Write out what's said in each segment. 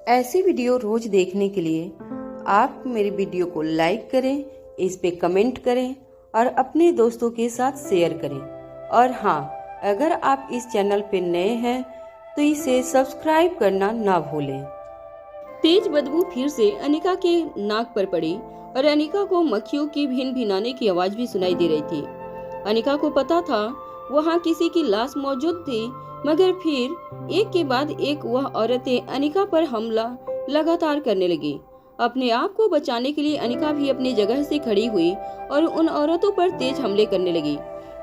ऐसी वीडियो रोज देखने के लिए आप मेरे वीडियो को लाइक करें, इस पे कमेंट करें और अपने दोस्तों के साथ शेयर करें। और हाँ, अगर आप इस चैनल पे नए हैं तो इसे सब्सक्राइब करना ना भूलें। तेज बदबू फिर से अनिका के नाक पर पड़ी और अनिका को मक्खियों की भिन भिनाने की आवाज भी सुनाई दे रही थी। अनिका को पता था वहाँ किसी की लाश मौजूद थी, मगर फिर एक के बाद एक वह औरतें अनिका पर हमला लगातार करने लगी। अपने आप को बचाने के लिए अनिका भी अपनी जगह से खड़ी हुई और उन औरतों पर तेज हमले करने लगी।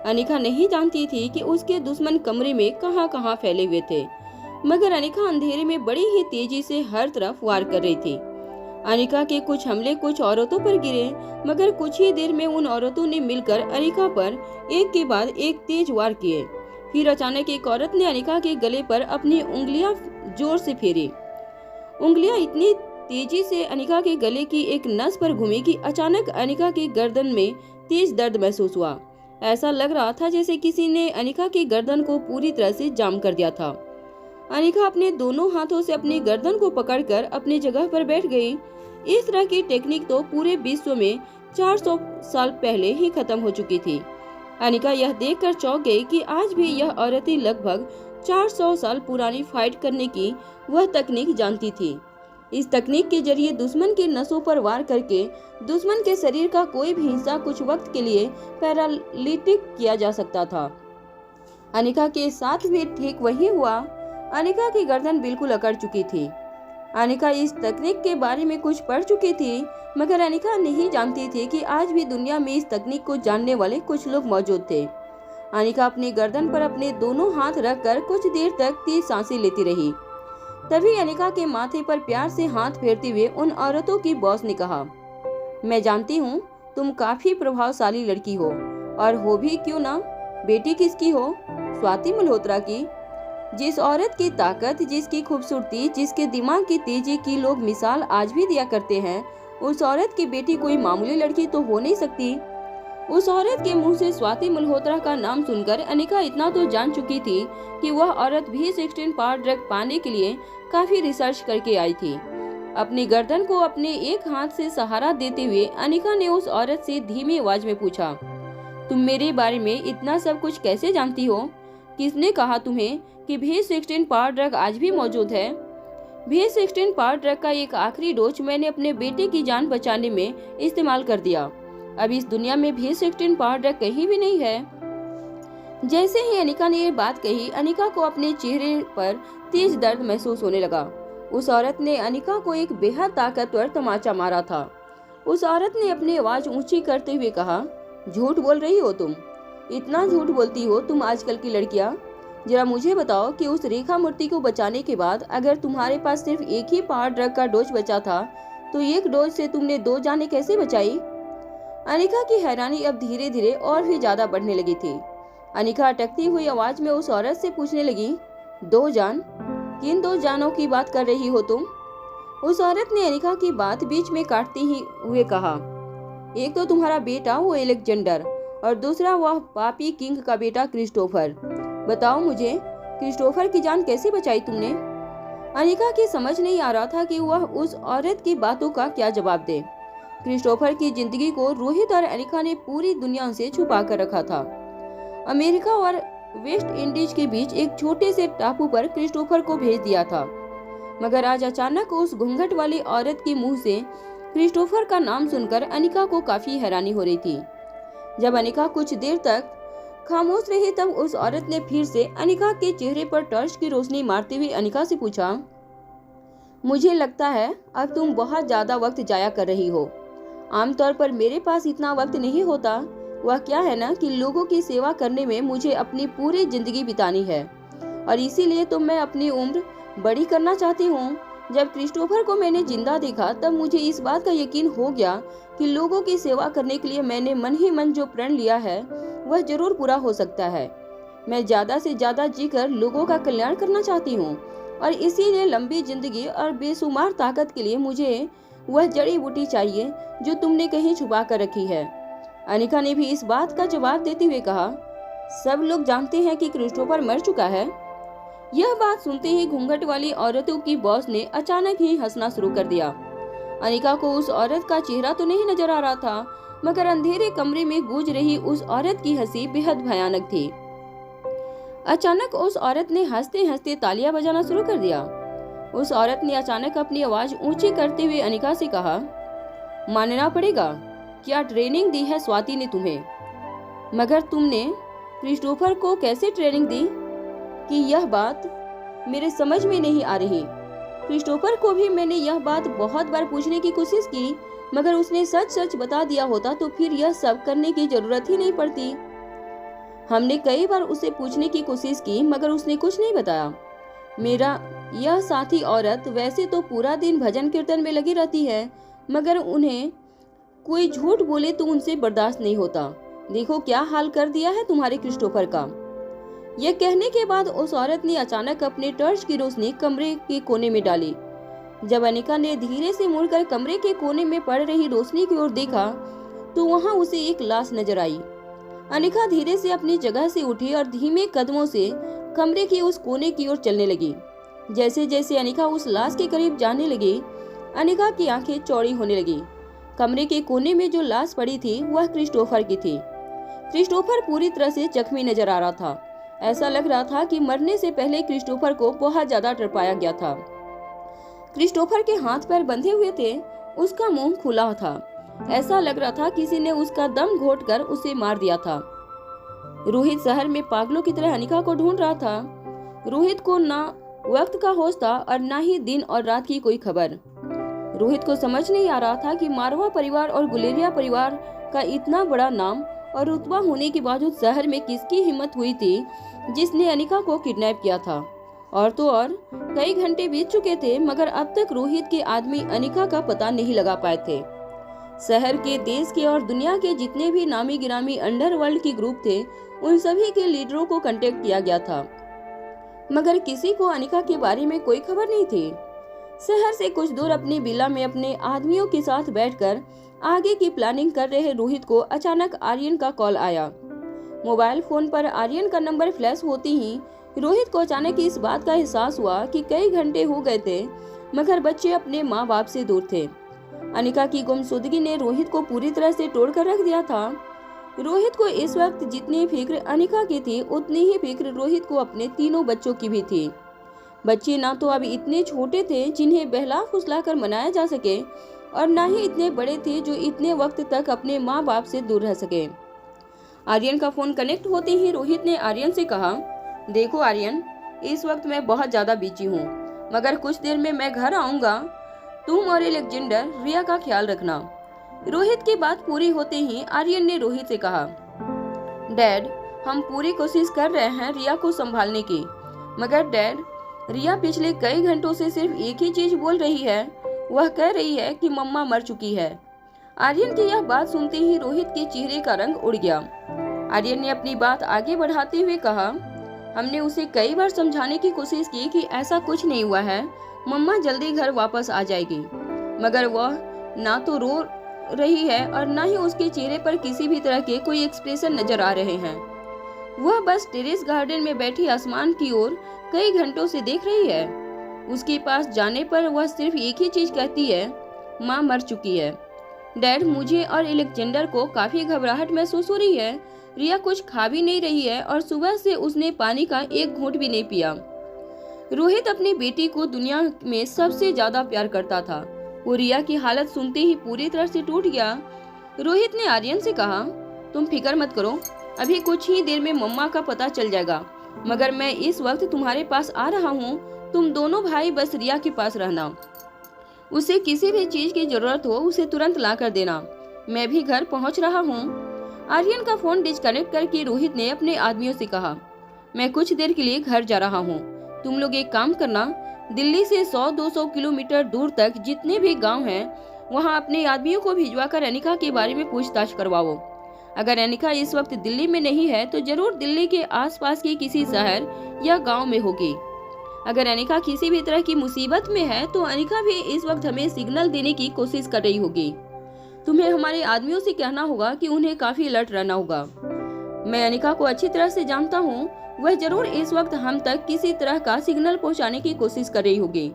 अनिका नहीं जानती थी कि उसके दुश्मन कमरे में कहां कहां फैले हुए थे, मगर अनिका अंधेरे में बड़ी ही तेजी से हर तरफ वार कर रही थी। अनिका के कुछ हमले कुछ औरतों पर गिरे, मगर कुछ ही देर में उन औरतों ने मिलकर अनिका पर एक के बाद एक तेज वार किए। फिर अचानक एक औरत ने अनिका के गले पर अपनी उंगलियां जोर से फेरी। उंगलियां इतनी तेजी से अनिका के गले की एक नस पर घूमी कि अचानक अनिका की गर्दन में तेज दर्द महसूस हुआ। ऐसा लग रहा था जैसे किसी ने अनिका की गर्दन को पूरी तरह से जाम कर दिया था। अनिका अपने दोनों हाथों से अपनी गर्दन को पकड़कर अपनी जगह पर बैठ गई। इस तरह की टेक्निक तो पूरे विश्व में 400 साल पहले ही खत्म हो चुकी थी। अनिका यह देखकर चौंक गई कि आज भी यह औरतें लगभग 400 साल पुरानी फाइट करने की वह तकनीक जानती थी। इस तकनीक के जरिए दुश्मन के नसों पर वार करके दुश्मन के शरीर का कोई भी हिस्सा कुछ वक्त के लिए पैरालिटिक किया जा सकता था। अनिका के साथ भी ठीक वही हुआ। अनिका की गर्दन बिल्कुल अकड़ चुकी थी। अनिका इस तकनीक के बारे में कुछ पढ़ चुकी थी, मगर अनिका नहीं जानती थी कि आज भी दुनिया में इस तकनीक को जानने वाले कुछ लोग मौजूद थे। अनिका अपनी गर्दन पर अपने दोनों हाथ रखकर कुछ देर तक तेज सांसें लेती रही। तभी अनिका के माथे पर प्यार से हाथ फेरते हुए उन औरतों की बॉस ने कहा, मैं जानती हूँ तुम काफी प्रभावशाली लड़की हो, और हो भी क्यों ना। बेटी किसकी हो? स्वाति मल्होत्रा की। जिस औरत की ताकत, जिसकी खूबसूरती, जिसके दिमाग की तेजी की लोग मिसाल आज भी दिया करते हैं, उस औरत की बेटी कोई मामूली लड़की तो हो नहीं सकती। उस औरत के मुंह से स्वाति मल्होत्रा का नाम सुनकर अनिका इतना तो जान चुकी थी कि वह औरत भी 16 पावर ड्रग पाने के लिए काफी रिसर्च करके आई थी। अपनी गर्दन को अपने एक हाथ से सहारा देते हुए अनिका ने उस औरत से धीमी आवाज में पूछा, तुम मेरे बारे में इतना सब कुछ कैसे जानती हो? किसने कहा तुम्हें कि V16 पावर ड्रग आज भी मौजूद है? V16 पावर ड्रग का एक आखिरी डोज मैंने अपने बेटे की जान बचाने में इस्तेमाल कर दिया। अब इस दुनिया में V16 पावर ड्रग कहीं भी नहीं है। जैसे ही अनिका ने ये बात कही, अनिका को अपने चेहरे पर तेज दर्द महसूस होने लगा। उस औरत ने अनिका को एक बेहद ताकतवर तमाचा मारा था। उस औरत ने अपनी आवाज ऊंची करते हुए कहा, झूठ बोल रही हो तुम। इतना झूठ बोलती हो तुम आजकल की लड़कियां। जरा मुझे बताओ कि उस रेखा मूर्ति को बचाने के बाद अगर तुम्हारे पास सिर्फ एक ही पावर ड्रग का डोज बचा था, तो एक डोज से तुमने 2 जानें कैसे बचाई? अनिका की हैरानी अब धीरे धीरे और भी ज्यादा बढ़ने लगी थी। अनिका अटकती हुई आवाज में उस औरत से पूछने लगी, 2 जान? किन 2 जानों की बात कर रही हो तुम? उस औरत ने अनिका की बात बीच में काटते ही हुए कहा, एक तो तुम्हारा बेटा वो एलेक्जेंडर, और दूसरा वह पापी किंग का बेटा क्रिस्टोफर। बताओ मुझे, क्रिस्टोफर की जान कैसे बचाई तुमने? अनिका की समझ नहीं आ रहा था कि वह उस औरत की बातों का क्या जवाब दे। क्रिस्टोफर की जिंदगी को रोहित और अनिका ने पूरी दुनिया से छुपा कर रखा था। अमेरिका और वेस्ट इंडीज के बीच एक छोटे से टापू पर क्रिस्टोफर को भेज दिया था, मगर आज अचानक उस घूंघट वाली औरत के मुंह से क्रिस्टोफर का नाम सुनकर अनिका को काफी हैरानी हो रही थी। जब अनिका कुछ देर तक खामोश रही, तब उस औरत ने फिर से अनिका के चेहरे पर टॉर्च की रोशनी मारते हुए अनिका से पूछा, मुझे लगता है अब तुम बहुत ज्यादा वक्त जाया कर रही हो। आमतौर पर मेरे पास इतना वक्त नहीं होता। वह क्या है ना कि लोगों की सेवा करने में मुझे अपनी पूरी जिंदगी बितानी है, और इसीलिए तो मैं अपनी उम्र बड़ी करना चाहती हूँ। जब क्रिस्टोफर को मैंने जिंदा देखा, तब मुझे इस बात का यकीन हो गया कि लोगों की सेवा करने के लिए मैंने मन ही मन जो प्रण लिया है वह जरूर पूरा हो सकता है। मैं ज्यादा से ज्यादा जीकर लोगों का कल्याण करना चाहती हूँ, और इसीलिए लंबी जिंदगी और बेशुमार ताकत के लिए मुझे वह जड़ी बूटी चाहिए जो तुमने कहीं छुपा कर रखी है। अनिका ने भी इस बात का जवाब देते हुए कहा, सब लोग जानते हैं कि क्रिस्टोफर मर चुका है। यह बात सुनते ही घूंघट वाली औरतों की बॉस ने अचानक ही हंसना शुरू कर दिया। अनिका को उस औरत का चेहरा तो नहीं नजर आ रहा था, मगर अंधेरे कमरे में गूंज रही उस औरत की हंसी बेहद भयानक थी। अचानक उस औरत ने हंसते हंसते तालियां बजाना शुरू कर दिया। उस औरत ने अचानक अपनी आवाज ऊंची करते हुए अनिका से कहा, मानना पड़ेगा, क्या ट्रेनिंग दी है स्वाति ने तुम्हें? मगर तुमने क्रिस्टोफर को कैसे ट्रेनिंग दी कि यह बात मेरे समझ में नहीं आ रही। क्रिस्टोफर को भी मैंने यह बात बहुत बार पूछने की कोशिश की, मगर उसने सच सच बता दिया होता तो फिर यह सब करने की जरूरत ही नहीं पड़ती। हमने कई बार उसे पूछने की कोशिश की, मगर उसने कुछ नहीं बताया। मेरा यह साथी औरत वैसे तो पूरा दिन भजन कीर्तन में लगी रहती है, मगर उन्हें कोई झूठ बोले तो उनसे बर्दाश्त नहीं होता। देखो क्या हाल कर दिया है तुम्हारे क्रिस्टोफर का। यह कहने के बाद उस औरत ने अचानक अपने टॉर्च की रोशनी कमरे के कोने में डाली। जब अनिका ने धीरे से मुड़कर कमरे के कोने में पड़ रही रोशनी की ओर देखा तो वहां उसे एक लाश नजर आई। अनिका धीरे से अपनी जगह से उठी और धीमे कदमों से कमरे की उस कोने की ओर चलने लगी। जैसे जैसे अनिका उस लाश के करीब जाने लगी, अनिका की आंखें चौड़ी होने लगी। कमरे के कोने में जो लाश पड़ी थी वह क्रिस्टोफर की थी। क्रिस्टोफर पूरी तरह से जख्मी नजर आ रहा था। ऐसा लग रहा था कि मरने से पहले क्रिस्टोफर को बहुत ज्यादा तड़पाया गया था। क्रिस्टोफर के हाथ पैर बंधे हुए थे, उसका मुंह खुला था। ऐसा लग रहा था किसी ने उसका दम घोंटकर उसे मार दिया था। रोहित शहर में पागलों की तरह अनिका को ढूंढ रहा था। रोहित को ना वक्त का होश था और ना ही दिन और रात की कोई खबर। रोहित को समझ नहीं आ रहा था कि मारवा परिवार और गुलेरिया परिवार का इतना बड़ा नाम और रुतबा होने के बावजूद शहर में किसकी हिम्मत हुई थी जिसने अनिका को किडनैप किया था। और तो और कई घंटे बीत चुके थे, मगर अब तक रोहित के आदमी अनिका का पता नहीं लगा पाए थे। शहर के, देश के और दुनिया के जितने भी नामी गिरामी अंडरवर्ल्ड के ग्रुप थे, उन सभी के लीडरों को कांटेक्ट किया गया था, मगर किसी को अनिका के बारे में कोई खबर नहीं थी। शहर से कुछ दूर अपनी विला में अपने आदमियों के साथ बैठकर आगे की प्लानिंग कर रहे रोहित को अचानक आर्यन का कॉल आया। मोबाइल फोन पर आर्यन का नंबर फ्लैश होते ही रोहित को अचानक इस बात का एहसास हुआ कि कई घंटे हो गए थे, मगर बच्चे अपने माँ बाप से दूर थे। अनिका की गुमशुदगी ने रोहित को पूरी तरह से तोड़कर रख दिया था। रोहित को इस वक्त जितनी फिक्र अनिका की थी, उतनी ही फिक्र रोहित को अपने तीनों बच्चों की भी थी। बच्चे ना तो अभी इतने छोटे थे जिन्हें बहला फुसला कर मनाया जा सके, और ना ही इतने बड़े थे जो इतने वक्त तक अपने माँ बाप से दूर रह सके। आर्यन का फोन कनेक्ट होते ही रोहित ने आर्यन से कहा, देखो आर्यन, इस वक्त मैं बहुत ज्यादा बिजी हूँ, मगर कुछ देर में मैं घर आऊंगा। तुम और एलेक्जेंडर रिया का ख्याल रखना। रोहित की बात पूरी होते ही आर्यन ने रोहित से कहा, डैड, हम पूरी कोशिश कर रहे हैं रिया को संभालने की, मगर डैड, रिया पिछले कई घंटों से सिर्फ एक ही चीज बोल रही है। वह कह रही है कि मम्मा मर चुकी है। आर्यन की यह बात सुनते ही रोहित के चेहरे का रंग उड़ गया। आर्यन ने अपनी बात आगे बढ़ाते हुए कहा, हमने उसे कई बार समझाने की कोशिश की कि ऐसा कुछ नहीं हुआ है, मम्मा जल्दी घर वापस आ जाएगी, मगर वह ना तो रो रही है और ना ही उसके चेहरे पर किसी भी तरह के कोई एक्सप्रेशन नजर आ रहे हैं। वह बस टेरेस गार्डन में बैठी आसमान की ओर कई घंटों से देख रही है। उसके पास जाने पर वह सिर्फ एक ही चीज कहती है, माँ मर चुकी है। डैड, मुझे और एलेक्जेंडर को काफी घबराहट महसूस हो रही है। रिया कुछ खा भी नहीं रही है और सुबह से उसने पानी का एक घूंट भी नहीं पिया। रोहित अपनी बेटी को दुनिया में सबसे ज्यादा प्यार करता था। वो रिया की हालत सुनते ही पूरी तरह से टूट गया। रोहित ने आर्यन से कहा, तुम फिक्र मत करो, अभी कुछ ही देर में मम्मा का पता चल जाएगा, मगर मैं इस वक्त तुम्हारे पास आ रहा हूँ। तुम दोनों भाई बस रिया के पास रहना। उसे किसी भी चीज की जरूरत हो उसे तुरंत ला कर देना। मैं भी घर पहुँच रहा हूँ। आर्यन का फोन डिस्कनेक्ट करके रोहित ने अपने आदमियों से कहा, मैं कुछ देर के लिए घर जा रहा हूँ। तुम लोग एक काम करना, दिल्ली से 100-200 किलोमीटर दूर तक जितने भी गांव हैं, वहां अपने आदमियों को भिजवाकर अनिका के बारे में पूछताछ करवाओ। अगर अनिका इस वक्त दिल्ली में नहीं है तो जरूर दिल्ली के आसपास के किसी शहर या गांव में होगी। अगर अनिका किसी भी तरह की मुसीबत में है तो अनिका भी इस वक्त हमें सिग्नल देने की कोशिश कर रही होगी। तुम्हें हमारे आदमियों से कहना होगा कि उन्हें काफी अलर्ट रहना होगा। मैं अनिका को अच्छी तरह से जानता हूँ, वह जरूर इस वक्त हम तक किसी तरह का सिग्नल पहुँचाने की कोशिश कर रही होगी।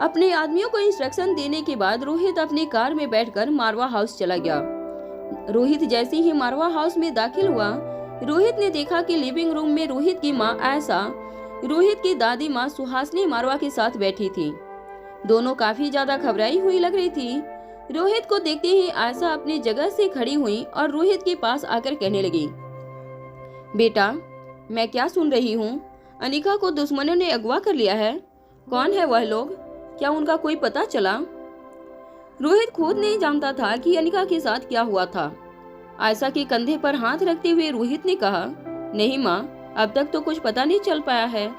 अपने आदमियों को इंस्ट्रक्शन देने के बाद रोहित अपनी कार में बैठकर मारवा हाउस चला गया। रोहित जैसे ही मारवा हाउस में दाखिल हुआ, रोहित ने देखा कि लिविंग रूम में रोहित की माँ आयशा रोहित की दादी माँ सुहासिनी मारवा के साथ बैठी थी। दोनों काफी ज्यादा घबराई हुई लग रही थी। रोहित को देखते ही आयशा अपनी जगह से खड़ी हुई और रोहित के पास आकर कहने लगी, बेटा, मैं क्या सुन रही हूँ? अनिका को दुश्मनों ने अगवा कर लिया है। कौन है वह लोग? क्या उनका कोई पता चला? रोहित खुद नहीं जानता था कि अनिका के साथ क्या हुआ था। आयशा के कंधे पर हाथ रखते हुए रोहित ने कहा, नहीं माँ, अब तक तो कुछ पता नहीं चल पाया है,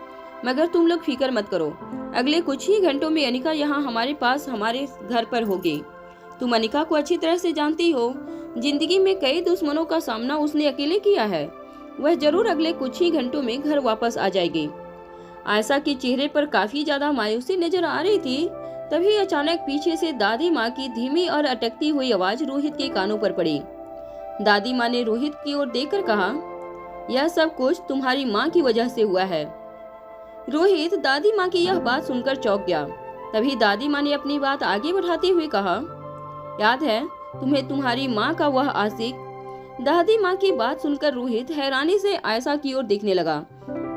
मगर तुम लोग फिक्र मत करो। अगले कुछ ही घंटों में अनिका यहाँ हमारे पास हमारे घर पर होगी। तुम अनिका को अच्छी तरह से जानती हो। जिंदगी में कई दुश्मनों का सामना उसने अकेले किया है। वह जरूर अगले कुछ ही घंटों में घर वापस आ जाएगी। आयशा के चेहरे पर काफी ज्यादा मायूसी नजर आ रही थी। तभी अचानक पीछे से दादी माँ की धीमी और अटकती हुई आवाज रोहित के कानों पर पड़ी। दादी माँ ने रोहित की ओर देखकर कहा, यह सब कुछ तुम्हारी माँ की वजह से हुआ है। रोहित दादी माँ की यह बात सुनकर चौंक गया। तभी दादी माँ ने अपनी बात आगे बढ़ाते हुए कहा, याद है तुम्हें तुम्हारी माँ का वह आशिक? दादी माँ की बात सुनकर रोहित हैरानी से आयशा की ओर देखने लगा।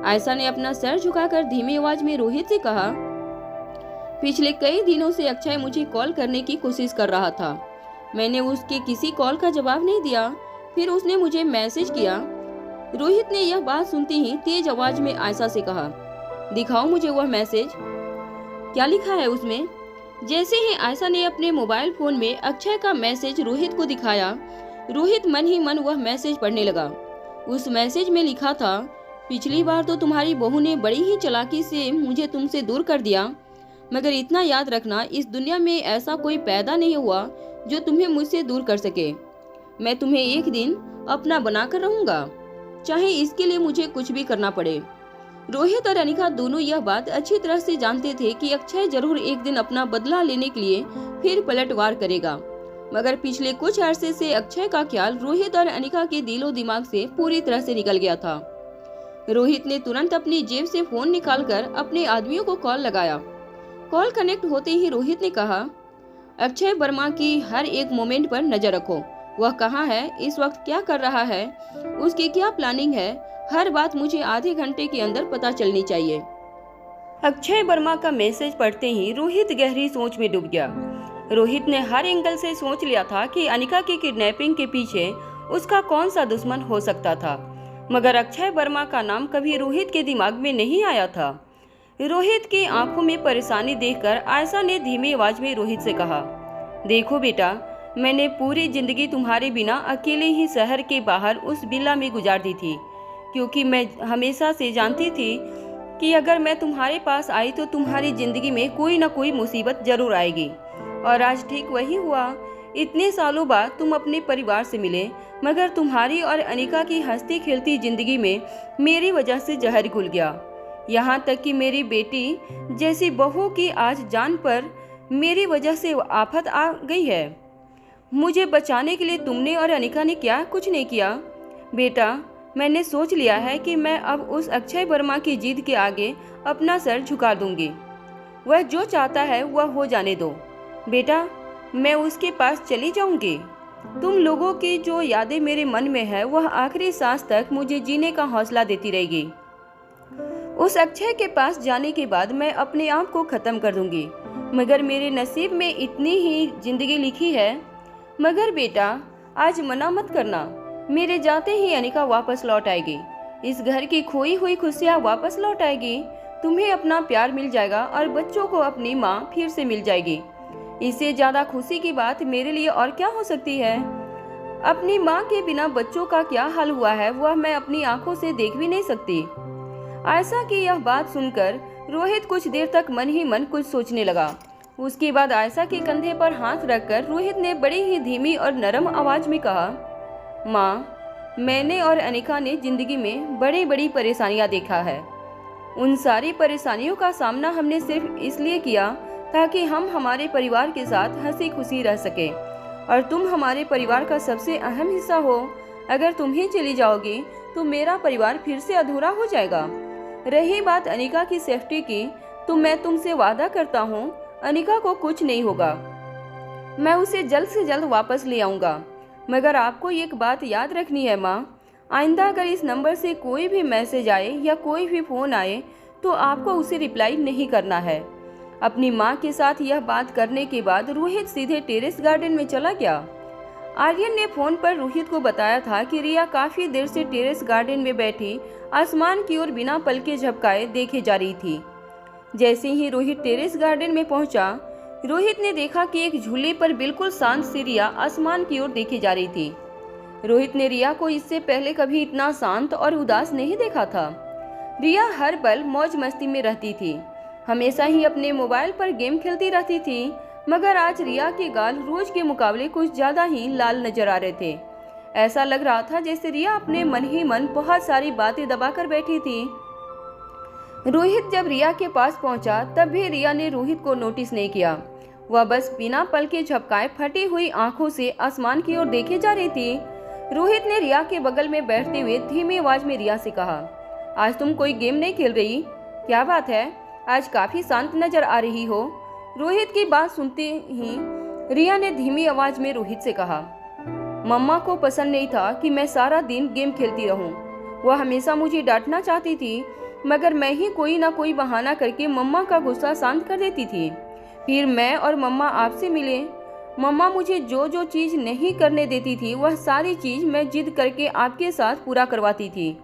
आयशा ने अपना सर झुकाकर धीमी आवाज में रोहित से कहा, पिछले कई दिनों से अक्षय मुझे कॉल करने की कोशिश कर रहा था। मैंने उसके किसी कॉल का जवाब नहीं दिया। फिर उसने मुझे मैसेज किया। रोहित ने यह बात सुनते ही तेज आवाज में आयशा से कहा, दिखाओ मुझे वह मैसेज। क्या लिखा है उसमें? जैसे ही आयशा ने अपने मोबाइल फोन में अक्षय का मैसेज रोहित को दिखाया, रोहित मन ही मन वह मैसेज पढ़ने लगा। उस मैसेज में लिखा था, पिछली बार तो तुम्हारी बहू ने बड़ी ही चालाकी से मुझे तुमसे दूर कर दिया, मगर इतना याद रखना, इस दुनिया में ऐसा कोई पैदा नहीं हुआ जो तुम्हें मुझसे दूर कर सके। मैं तुम्हें एक दिन अपना बनाकर रहूंगा, चाहे इसके लिए मुझे कुछ भी करना पड़े। रोहित और अनिका दोनों यह बात अच्छी तरह से जानते थे कि अक्षय जरूर एक दिन अपना बदला लेने के लिए फिर पलटवार करेगा, मगर पिछले कुछ अरसे से अक्षय का ख्याल रोहित और अनिका के दिलो दिमाग से पूरी तरह से निकल गया था। रोहित ने तुरंत अपनी जेब से फोन निकालकर अपने आदमियों को कॉल लगाया। कॉल कनेक्ट होते ही रोहित ने कहा, अक्षय वर्मा की हर एक मोमेंट पर नजर रखो। वह कहाँ है, इस वक्त क्या कर रहा है, उसकी क्या प्लानिंग है, हर बात मुझे आधे घंटे के अंदर पता चलनी चाहिए। अक्षय वर्मा का मैसेज पढ़ते ही रोहित गहरी सोच में डूब गया। रोहित ने हर एंगल से सोच लिया था कि अनिका की किडनैपिंग के पीछे उसका कौन सा दुश्मन हो सकता था, मगर अक्षय वर्मा का नाम कभी रोहित के दिमाग में नहीं आया था। रोहित की आंखों में परेशानी देखकर आयशा ने धीमी आवाज में रोहित से कहा, देखो बेटा, मैंने पूरी जिंदगी तुम्हारे बिना अकेले ही शहर के बाहर उस विला में गुजार दी थी, क्योंकि मैं हमेशा से जानती थी कि अगर मैं तुम्हारे पास आई तो तुम्हारी जिंदगी में कोई ना कोई मुसीबत जरूर आएगी। और आज ठीक वही हुआ। इतने सालों बाद तुम अपने परिवार से मिले, मगर तुम्हारी और अनिका की हंसती खेलती जिंदगी में मेरी वजह से जहर घुल गया। यहाँ तक कि मेरी बेटी जैसी बहू की आज जान पर मेरी वजह से आफत आ गई है। मुझे बचाने के लिए तुमने और अनिका ने क्या कुछ नहीं किया। बेटा, मैंने सोच लिया है कि मैं अब उस अक्षय वर्मा की जिद के आगे अपना सर झुका दूंगी। वह जो चाहता है वह हो जाने दो। बेटा, मैं उसके पास चली जाऊंगी। तुम लोगों की जो यादें मेरे मन में है वह आखिरी सांस तक मुझे जीने का हौसला देती रहेगी। उस अक्षय के पास जाने के बाद मैं अपने आप को खत्म कर दूंगी, मगर मेरे नसीब में इतनी ही जिंदगी लिखी है। मगर बेटा, आज मना मत करना, मेरे जाते ही अनिका वापस लौट आएगी। इस घर की खोई हुई खुशियाँ वापस लौट आएगी। तुम्हें अपना प्यार मिल जाएगा और बच्चों को अपनी माँ फिर से मिल जाएगी। इससे ज्यादा खुशी की बात मेरे लिए और क्या हो सकती है। अपनी माँ के बिना बच्चों का क्या हाल हुआ है वह मैं अपनी आंखों से देख भी नहीं सकती। आयशा की यह बात सुनकर रोहित कुछ देर तक मन ही मन कुछ सोचने लगा। उसके बाद आयशा के कंधे पर हाथ रखकर रोहित ने बड़ी ही धीमी और नरम आवाज में कहा, माँ, मैंने और अनिका ने जिंदगी में बड़ी बड़ी परेशानियाँ देखा है। उन सारी परेशानियों का सामना हमने सिर्फ इसलिए किया ताकि हम हमारे परिवार के साथ हंसी खुशी रह सके, और तुम हमारे परिवार का सबसे अहम हिस्सा हो। अगर तुम ही चली जाओगी तो मेरा परिवार फिर से अधूरा हो जाएगा। रही बात अनिका की सेफ्टी की, तो मैं तुमसे वादा करता हूँ अनिका को कुछ नहीं होगा। मैं उसे जल्द से जल्द वापस ले आऊँगा। मगर आपको एक बात याद रखनी है माँ, आइंदा अगर इस नंबर से कोई भी मैसेज आए या कोई भी फ़ोन आए तो आपको उसे रिप्लाई नहीं करना है। अपनी माँ के साथ यह बात करने के बाद रोहित सीधे टेरेस गार्डन में चला गया। आर्यन ने फोन पर रोहित को बताया था कि रिया काफी देर से टेरेस गार्डन में बैठी आसमान की ओर बिना पलके झपकाए देखे जा रही थी। जैसे ही रोहित टेरेस गार्डन में पहुंचा, रोहित ने देखा कि एक झूले पर बिल्कुल शांत सी रिया आसमान की ओर देखे जा रही थी। रोहित ने रिया को इससे पहले कभी इतना शांत और उदास नहीं देखा था। रिया हर पल मौज मस्ती में रहती थी, हमेशा ही अपने मोबाइल पर गेम खेलती रहती थी। मगर आज रिया के गाल रोज के मुकाबले कुछ ज्यादा ही लाल नजर आ रहे थे। ऐसा लग रहा था जैसे रिया अपने मन ही मन बहुत सारी बातें दबाकर बैठी थी। रोहित जब रिया के पास पहुंचा तब भी रिया ने रोहित को नोटिस नहीं किया। वह बस बिना पलके झपकाए फटी हुई आंखों से आसमान की ओर देखे जा रही थी। रोहित ने रिया के बगल में बैठते हुए धीमी आवाज में रिया से कहा, आज तुम कोई गेम नहीं खेल रही? क्या बात है, आज काफी शांत नजर आ रही हो। रोहित की बात सुनते ही रिया ने धीमी आवाज में रोहित से कहा, मम्मा को पसंद नहीं था कि मैं सारा दिन गेम खेलती रहूं। वह हमेशा मुझे डांटना चाहती थी, मगर मैं ही कोई ना कोई बहाना करके मम्मा का गुस्सा शांत कर देती थी। फिर मैं और मम्मा आपसे मिले। मम्मा मुझे जो जो चीज नहीं करने देती थी वह सारी चीज मैं जिद करके आपके साथ पूरा करवाती थी।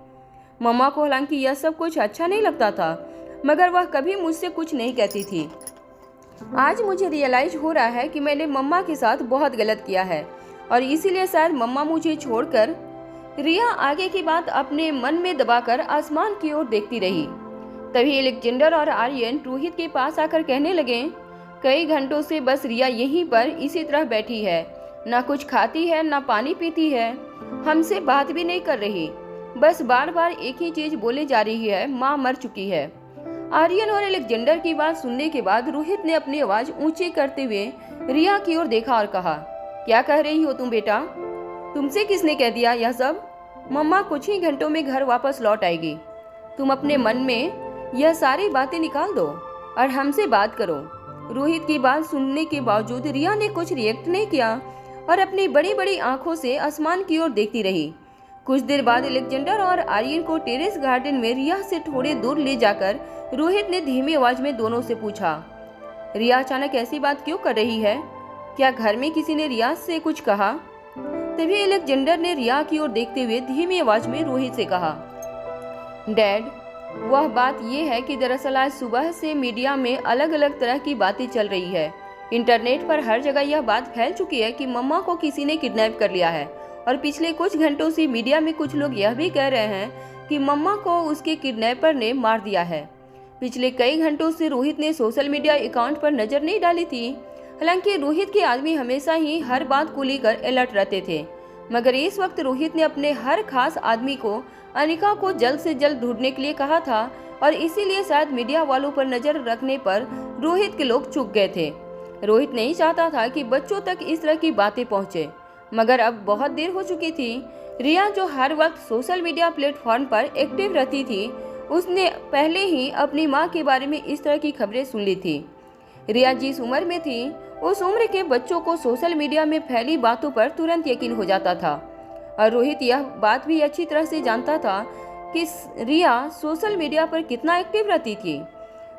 मम्मा को हालांकि यह सब कुछ अच्छा नहीं लगता था, मगर वह कभी मुझसे कुछ नहीं कहती थी। आज मुझे रियलाइज हो रहा है कि मैंने मम्मा के साथ बहुत गलत किया है और इसीलिए शायद मम्मा मुझे छोड़कर। रिया आगे की बात अपने मन में दबाकर आसमान की ओर देखती रही। तभी अलेक्जेंडर और आर्यन रोहित के पास आकर कहने लगे, कई घंटों से बस रिया यहीं पर इसी तरह बैठी है, ना कुछ खाती है ना पानी पीती है, हमसे बात भी नहीं कर रही, बस बार बार एक ही चीज बोले जा रही है, माँ मर चुकी है। आर्यन और अलेक्जेंडर की बात सुनने के बाद रोहित ने अपनी आवाज ऊंची करते हुए रिया की ओर देखा और कहा, क्या कह रही हो तुम बेटा? तुमसे किसने कह दिया यह सब? मम्मा कुछ ही घंटों में घर वापस लौट आएगी। तुम अपने मन में यह सारी बातें निकाल दो और हमसे बात करो। रोहित की बात सुनने के बावजूद रिया ने कुछ रिएक्ट नहीं किया और अपनी बड़ी बड़ी आंखों से आसमान की ओर देखती रही। कुछ देर बाद अलेक्जेंडर और आर्यन को टेरेस गार्डन में रिया से थोड़े दूर ले जाकर रोहित ने धीमी आवाज में दोनों से पूछा, रिया अचानक ऐसी बात क्यों कर रही है? क्या घर में किसी ने रिया से कुछ कहा? तभी अलेक्जेंडर ने रिया की ओर देखते हुए धीमी आवाज में रोहित से कहा, डैड, वह बात यह है कि दरअसल आज सुबह से मीडिया में अलग अलग तरह की बातें चल रही है। इंटरनेट पर हर जगह यह बात फैल चुकी है कि मम्मा को किसी ने किडनैप कर लिया है और पिछले कुछ घंटों से मीडिया में कुछ लोग यह भी कह रहे हैं कि मम्मा को उसके किडनैपर ने मार दिया है। पिछले कई घंटों से रोहित ने सोशल मीडिया अकाउंट पर नजर नहीं डाली थी। हालांकि रोहित के आदमी हमेशा ही हर बात को लेकर अलर्ट रहते थे, मगर इस वक्त रोहित ने अपने हर खास आदमी को अनिका को जल्द से जल्द ढूंढने के लिए कहा था और इसीलिए शायद मीडिया वालों पर नजर रखने पर रोहित के लोग चूक गए थे। रोहित नहीं चाहता था कि बच्चों तक इस तरह की बातें पहुंचे, मगर अब बहुत देर हो चुकी थी। रिया जो हर वक्त सोशल मीडिया प्लेटफॉर्म पर एक्टिव रहती थी, उसने पहले ही अपनी माँ के बारे में इस तरह की खबरें सुन ली थी। रिया जिस उम्र में थी उस उम्र के बच्चों को सोशल मीडिया में फैली बातों पर तुरंत यकीन हो जाता था और रोहित यह बात भी अच्छी तरह से जानता था कि रिया सोशल मीडिया पर कितना एक्टिव रहती थी।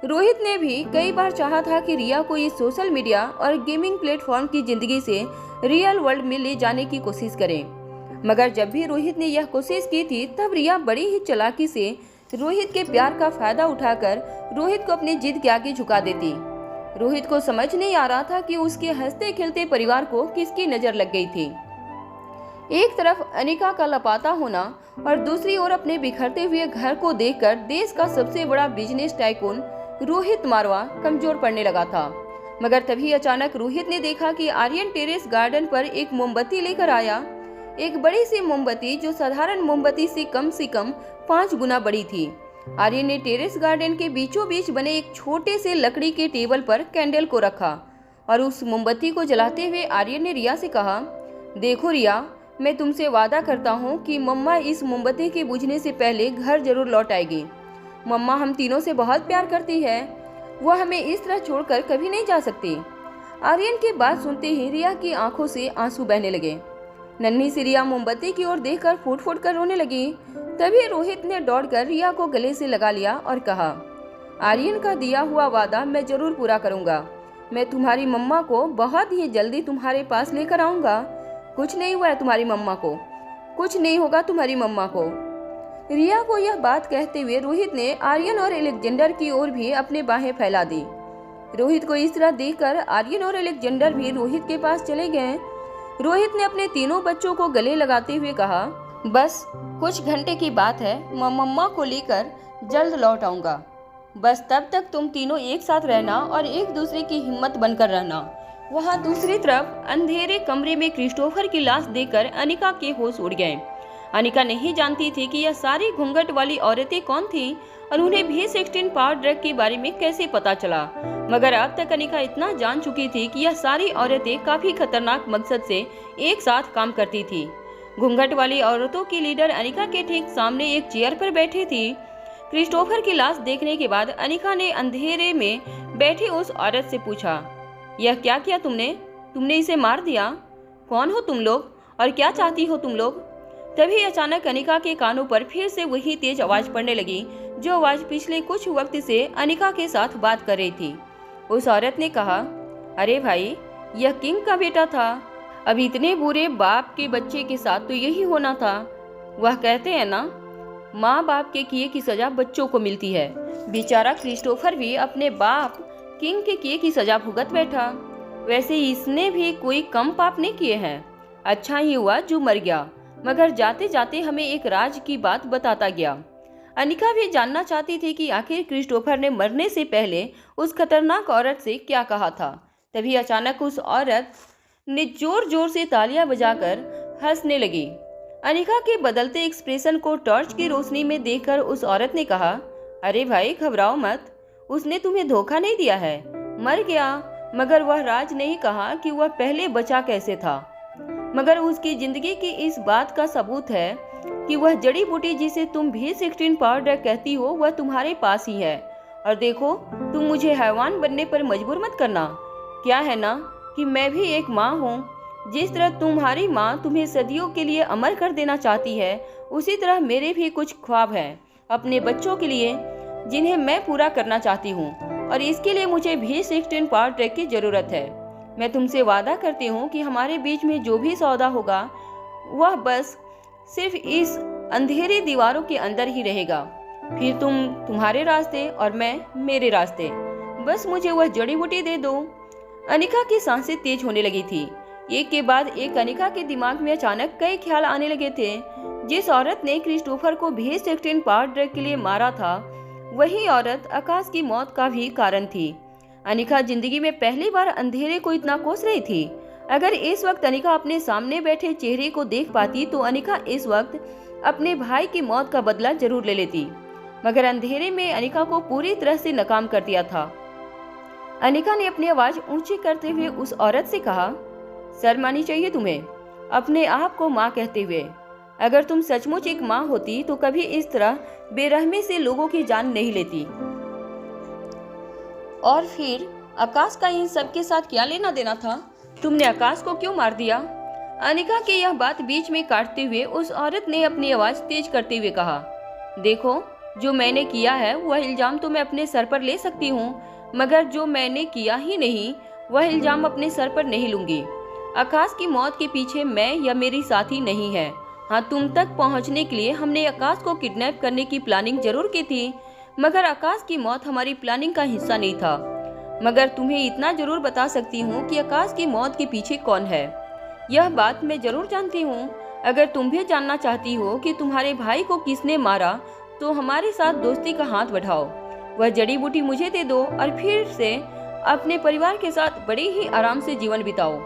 रोहित ने भी कई बार चाहा था कि रिया को इस सोशल मीडिया और गेमिंग प्लेटफॉर्म की जिंदगी से रियल वर्ल्ड में ले जाने की कोशिश करें, मगर जब भी रोहित ने यह कोशिश की थी तब रिया बड़ी ही चालाकी से रोहित के प्यार का फायदा उठाकर रोहित को अपनी जिद के आगे झुका देती। रोहित को समझ नहीं आ रहा था कि उसके हंसते खेलते परिवार को किसकी नजर लग गई थी। एक तरफ अनिका का लापता होना और दूसरी ओर अपने बिखरते हुए घर को देखकर देश का सबसे बड़ा बिजनेस टाइकून रोहित मारवा कमजोर पड़ने लगा था। मगर तभी अचानक रोहित ने देखा कि आर्यन टेरेस गार्डन पर एक मोमबत्ती लेकर आया। एक बड़ी सी मोमबत्ती जो साधारण मोमबत्ती से कम 5 गुना बड़ी थी। आर्यन ने टेरेस गार्डन के बीचों बीच बने एक छोटे से लकड़ी के टेबल पर कैंडल को रखा और उस मोमबत्ती को जलाते हुए आर्यन ने रिया से कहा, देखो रिया, मैं तुमसे वादा करता हूँ कि मम्मा इस मोमबत्ती के बुझने से पहले घर जरूर लौट आएगी। मम्मा हम तीनों से बहुत प्यार करती है, वो हमें इस तरह छोड़कर कभी नहीं जा सकती। आर्यन की बात सुनते ही रिया की आंखों से आंसू बहने लगे। नन्ही सी रिया मोमबत्ती की ओर देखकर फूट फूट कर रोने लगी। तभी रोहित ने दौड़कर रिया को गले से लगा लिया और कहा, आर्यन का दिया हुआ वादा मैं जरूर पूरा करूंगा। मैं तुम्हारी मम्मा को बहुत ही जल्दी तुम्हारे पास लेकर आऊंगा। कुछ नहीं हुआ है तुम्हारी मम्मा को, कुछ नहीं होगा तुम्हारी मम्मा को। रिया को यह बात कहते हुए रोहित ने आर्यन और अलेक्जेंडर की ओर भी अपने बाहें फैला दी। रोहित को इस तरह देखकर आर्यन और अलेक्जेंडर भी रोहित के पास चले गए। रोहित ने अपने तीनों बच्चों को गले लगाते हुए कहा, बस कुछ घंटे की बात है, मैं मम्मा को लेकर जल्द लौट आऊंगा। बस तब तक तुम तीनों एक साथ रहना और एक दूसरे की हिम्मत बनकर रहना। वहाँ दूसरी तरफ अंधेरे कमरे में क्रिस्टोफर की लाश देखकर अनिका के होश उड़ गए। अनिका नहीं जानती थी कि यह सारी घूंघट वाली औरतें कौन थीं और उन्हें B16 पावर ड्रग के बारे में कैसे पता चला। मगर अब तक अनिका इतना जान चुकी थी कि यह सारी औरतें काफी खतरनाक मकसद से एक साथ काम करती थी। घूंघट वाली औरतों की लीडर अनिका के ठीक सामने एक चेयर पर बैठी थी। क्रिस्टोफर की लाश देखने के बाद अनिका ने अंधेरे में बैठी उस औरत से पूछा, यह क्या किया तुमने इसे मार दिया? कौन हो तुम लोग और क्या चाहती हो तुम लोग? तभी अचानक अनिका के कानों पर फिर से वही तेज आवाज पड़ने लगी, जो आवाज पिछले कुछ वक्त से अनिका के साथ बात कर रही थी। उस औरत ने कहा, अरे भाई, यह किंग का बेटा था। अब इतने बुरे बाप के बच्चे के साथ तो यही होना था। वह कहते हैं ना, माँ बाप के किए की सजा बच्चों को मिलती है। बेचारा क्रिस्टोफर भी अपने बाप किंग के किए की सजा भुगत बैठा। वैसे इसने भी कोई कम पाप नहीं किए हैं। अच्छा ही हुआ जो मर गया, मगर जाते जाते हमें एक राज की बात बताता गया। अनिका भी जानना चाहती थी कि आखिर क्रिस्टोफर ने मरने से पहले उस खतरनाक औरत से क्या कहा था। तभी अचानक उस औरत ने जोर जोर से तालियां बजाकर हंसने लगी। अनिका के बदलते एक्सप्रेशन को टॉर्च की रोशनी में देखकर उस औरत ने कहा, अरे भाई घबराओ मत, उसने तुम्हें धोखा नहीं दिया है, मर गया। मगर वह राज नहीं कहा कि वह पहले बचा कैसे था। मगर उसकी जिंदगी की इस बात का सबूत है कि वह जड़ी बूटी जिसे तुम B16 पावर ड्रग कहती हो वह तुम्हारे पास ही है। और देखो, तुम मुझे हैवान बनने पर मजबूर मत करना। क्या है ना कि मैं भी एक माँ हूँ। जिस तरह तुम्हारी माँ तुम्हें सदियों के लिए अमर कर देना चाहती है, उसी तरह मेरे भी कुछ ख्वाब हैं अपने बच्चों के लिए, जिन्हें मैं पूरा करना चाहती हूँ। और इसके लिए मुझे B16 पावर ड्रग की जरूरत है। मैं तुमसे वादा करती हूँ कि हमारे बीच में जो भी सौदा होगा वह बस सिर्फ इस अंधेरी दीवारों के अंदर ही रहेगा। फिर तुम तुम्हारे रास्ते और मैं मेरे रास्ते। बस मुझे वह जड़ी बूटी दे दो। अनिका की सांसें तेज होने लगी थी। एक के बाद एक अनिका के दिमाग में अचानक कई ख्याल आने लगे थे। जिस औरत ने क्रिस्टोफर को B16 पावर ड्रग के लिए मारा था, वही औरत आकाश की मौत का भी कारण थी। अनिका जिंदगी में पहली बार अंधेरे को इतना कोस रही थी। अगर इस वक्त अनिका अपने सामने बैठे चेहरे को देख पाती तो अनिका इस वक्त अपने भाई की मौत का बदला जरूर ले लेती। मगर अंधेरे में अनिका को पूरी तरह से नाकाम कर दिया था। अनिका ने अपनी आवाज ऊंची करते हुए उस औरत से कहा, शर्म आनी चाहिए तुम्हें अपने आप को माँ कहते हुए। अगर तुम सचमुच एक माँ होती तो कभी इस तरह बेरहमी से लोगों की जान नहीं लेती। और फिर आकाश का इन सब के साथ क्या लेना देना था? तुमने आकाश को क्यों मार दिया? अनिका की यह बात बीच में काटते हुए उस औरत ने अपनी आवाज तेज करते हुए कहा, देखो, जो मैंने किया है वह इल्जाम तो मैं अपने सर पर ले सकती हूँ, मगर जो मैंने किया ही नहीं वह इल्जाम अपने सर पर नहीं लूंगी। आकाश की मौत के पीछे मैं या मेरी साथी नहीं है। हाँ, तुम तक पहुँचने के लिए हमने आकाश को किडनैप करने की प्लानिंग जरूर की थी, मगर आकाश की मौत हमारी प्लानिंग का हिस्सा नहीं था। मगर तुम्हें इतना जरूर बता सकती हूँ कि आकाश की मौत के पीछे कौन है। यह बात मैं जरूर जानती हूँ। अगर तुम भी जानना चाहती हो कि तुम्हारे भाई को किसने मारा, तो हमारे साथ दोस्ती का हाथ बढ़ाओ। वह जड़ी बूटी मुझे दे दो और फिर से अपने परिवार के साथ बड़े ही आराम से जीवन बिताओ।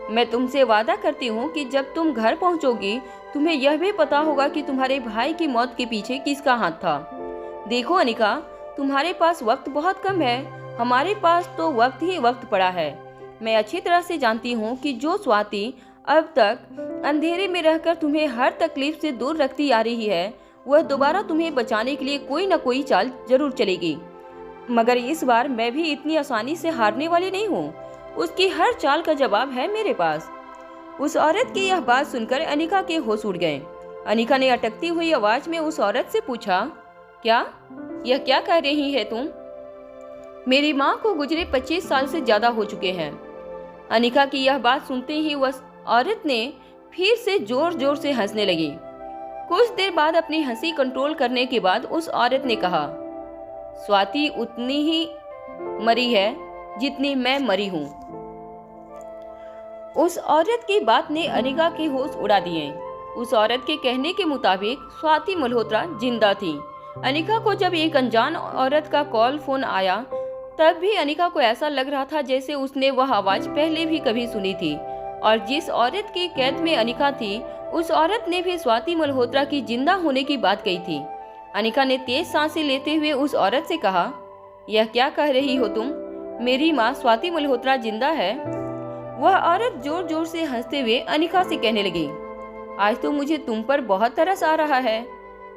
मैं तुमसे वादा करती हूँ कि जब तुम घर पहुँचोगी तुम्हें यह भी पता होगा कि तुम्हारे भाई की मौत के पीछे किसका हाथ था। देखो अनिका, तुम्हारे पास वक्त बहुत कम है, हमारे पास तो वक्त ही वक्त पड़ा है। मैं अच्छी तरह से जानती हूँ कि जो स्वाति अब तक अंधेरे में रहकर तुम्हें हर तकलीफ से दूर रखती आ रही है, वह दोबारा तुम्हें बचाने के लिए कोई न कोई चाल जरूर चलेगी। मगर इस बार मैं भी इतनी आसानी से हारने वाली नहीं हूँ। उसकी हर चाल का जवाब है मेरे पास। उस औरत की यह बात सुनकर अनिका के होश उड़ गए। अनिका ने अटकती हुई आवाज में उस औरत से पूछा, यह क्या कह रही है तुम? मेरी माँ को गुजरे 25 साल से ज्यादा हो चुके हैं। अनिका की यह बात सुनते ही वह औरत ने फिर से जोर जोर से हंसने लगी। कुछ देर बाद अपनी हंसी कंट्रोल करने के बाद उस औरत ने कहा, स्वाति उतनी ही मरी है जितनी मैं मरी हूँ। उस औरत की बात ने अनिका के होश उड़ा दिए। उस औरत के कहने के मुताबिक स्वाति मल्होत्रा जिंदा थी। अनिका को जब एक अनजान औरत का कॉल फोन आया तब भी अनिका को ऐसा लग रहा था जैसे उसने वह आवाज पहले भी कभी सुनी थी, और जिस औरत की कैद में अनिका थी उस औरत ने भी स्वाति मल्होत्रा की जिंदा होने की बात कही थी। अनिका ने तेज सांसें लेते हुए उस औरत से कहा, यह क्या कह रही हो तुम? मेरी माँ स्वाति मल्होत्रा जिंदा है? वह औरत जोर जोर से हंसते हुए अनिका से कहने लगी, आज तो मुझे तुम पर बहुत तरस आ रहा है।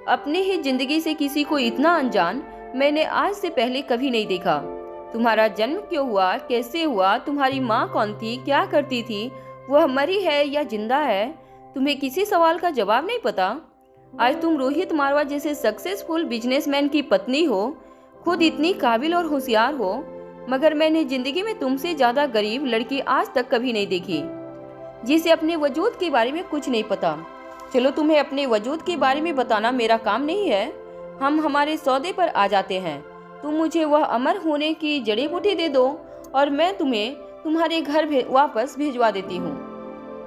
अपने ही जिंदगी से किसी को इतना अनजान मैंने आज से पहले कभी नहीं देखा। तुम्हारा जन्म क्यों हुआ, कैसे हुआ, तुम्हारी माँ कौन थी, क्या करती थी, वह मरी है या जिंदा है, तुम्हें किसी सवाल का जवाब नहीं पता। आज तुम रोहित मारवा जैसे सक्सेसफुल बिजनेसमैन की पत्नी हो, खुद इतनी काबिल और होशियार हो, मगर मैंने जिंदगी में तुमसे ज्यादा गरीब लड़की आज तक कभी नहीं देखी जिसे अपने वजूद के बारे में कुछ नहीं पता। चलो, तुम्हें अपने वजूद के बारे में बताना मेरा काम नहीं है। हम हमारे सौदे पर आ जाते हैं। तुम मुझे वह अमर होने की जड़ी बूटी दे दो और मैं तुम्हें तुम्हारे घर वापस भिजवा देती हूँ।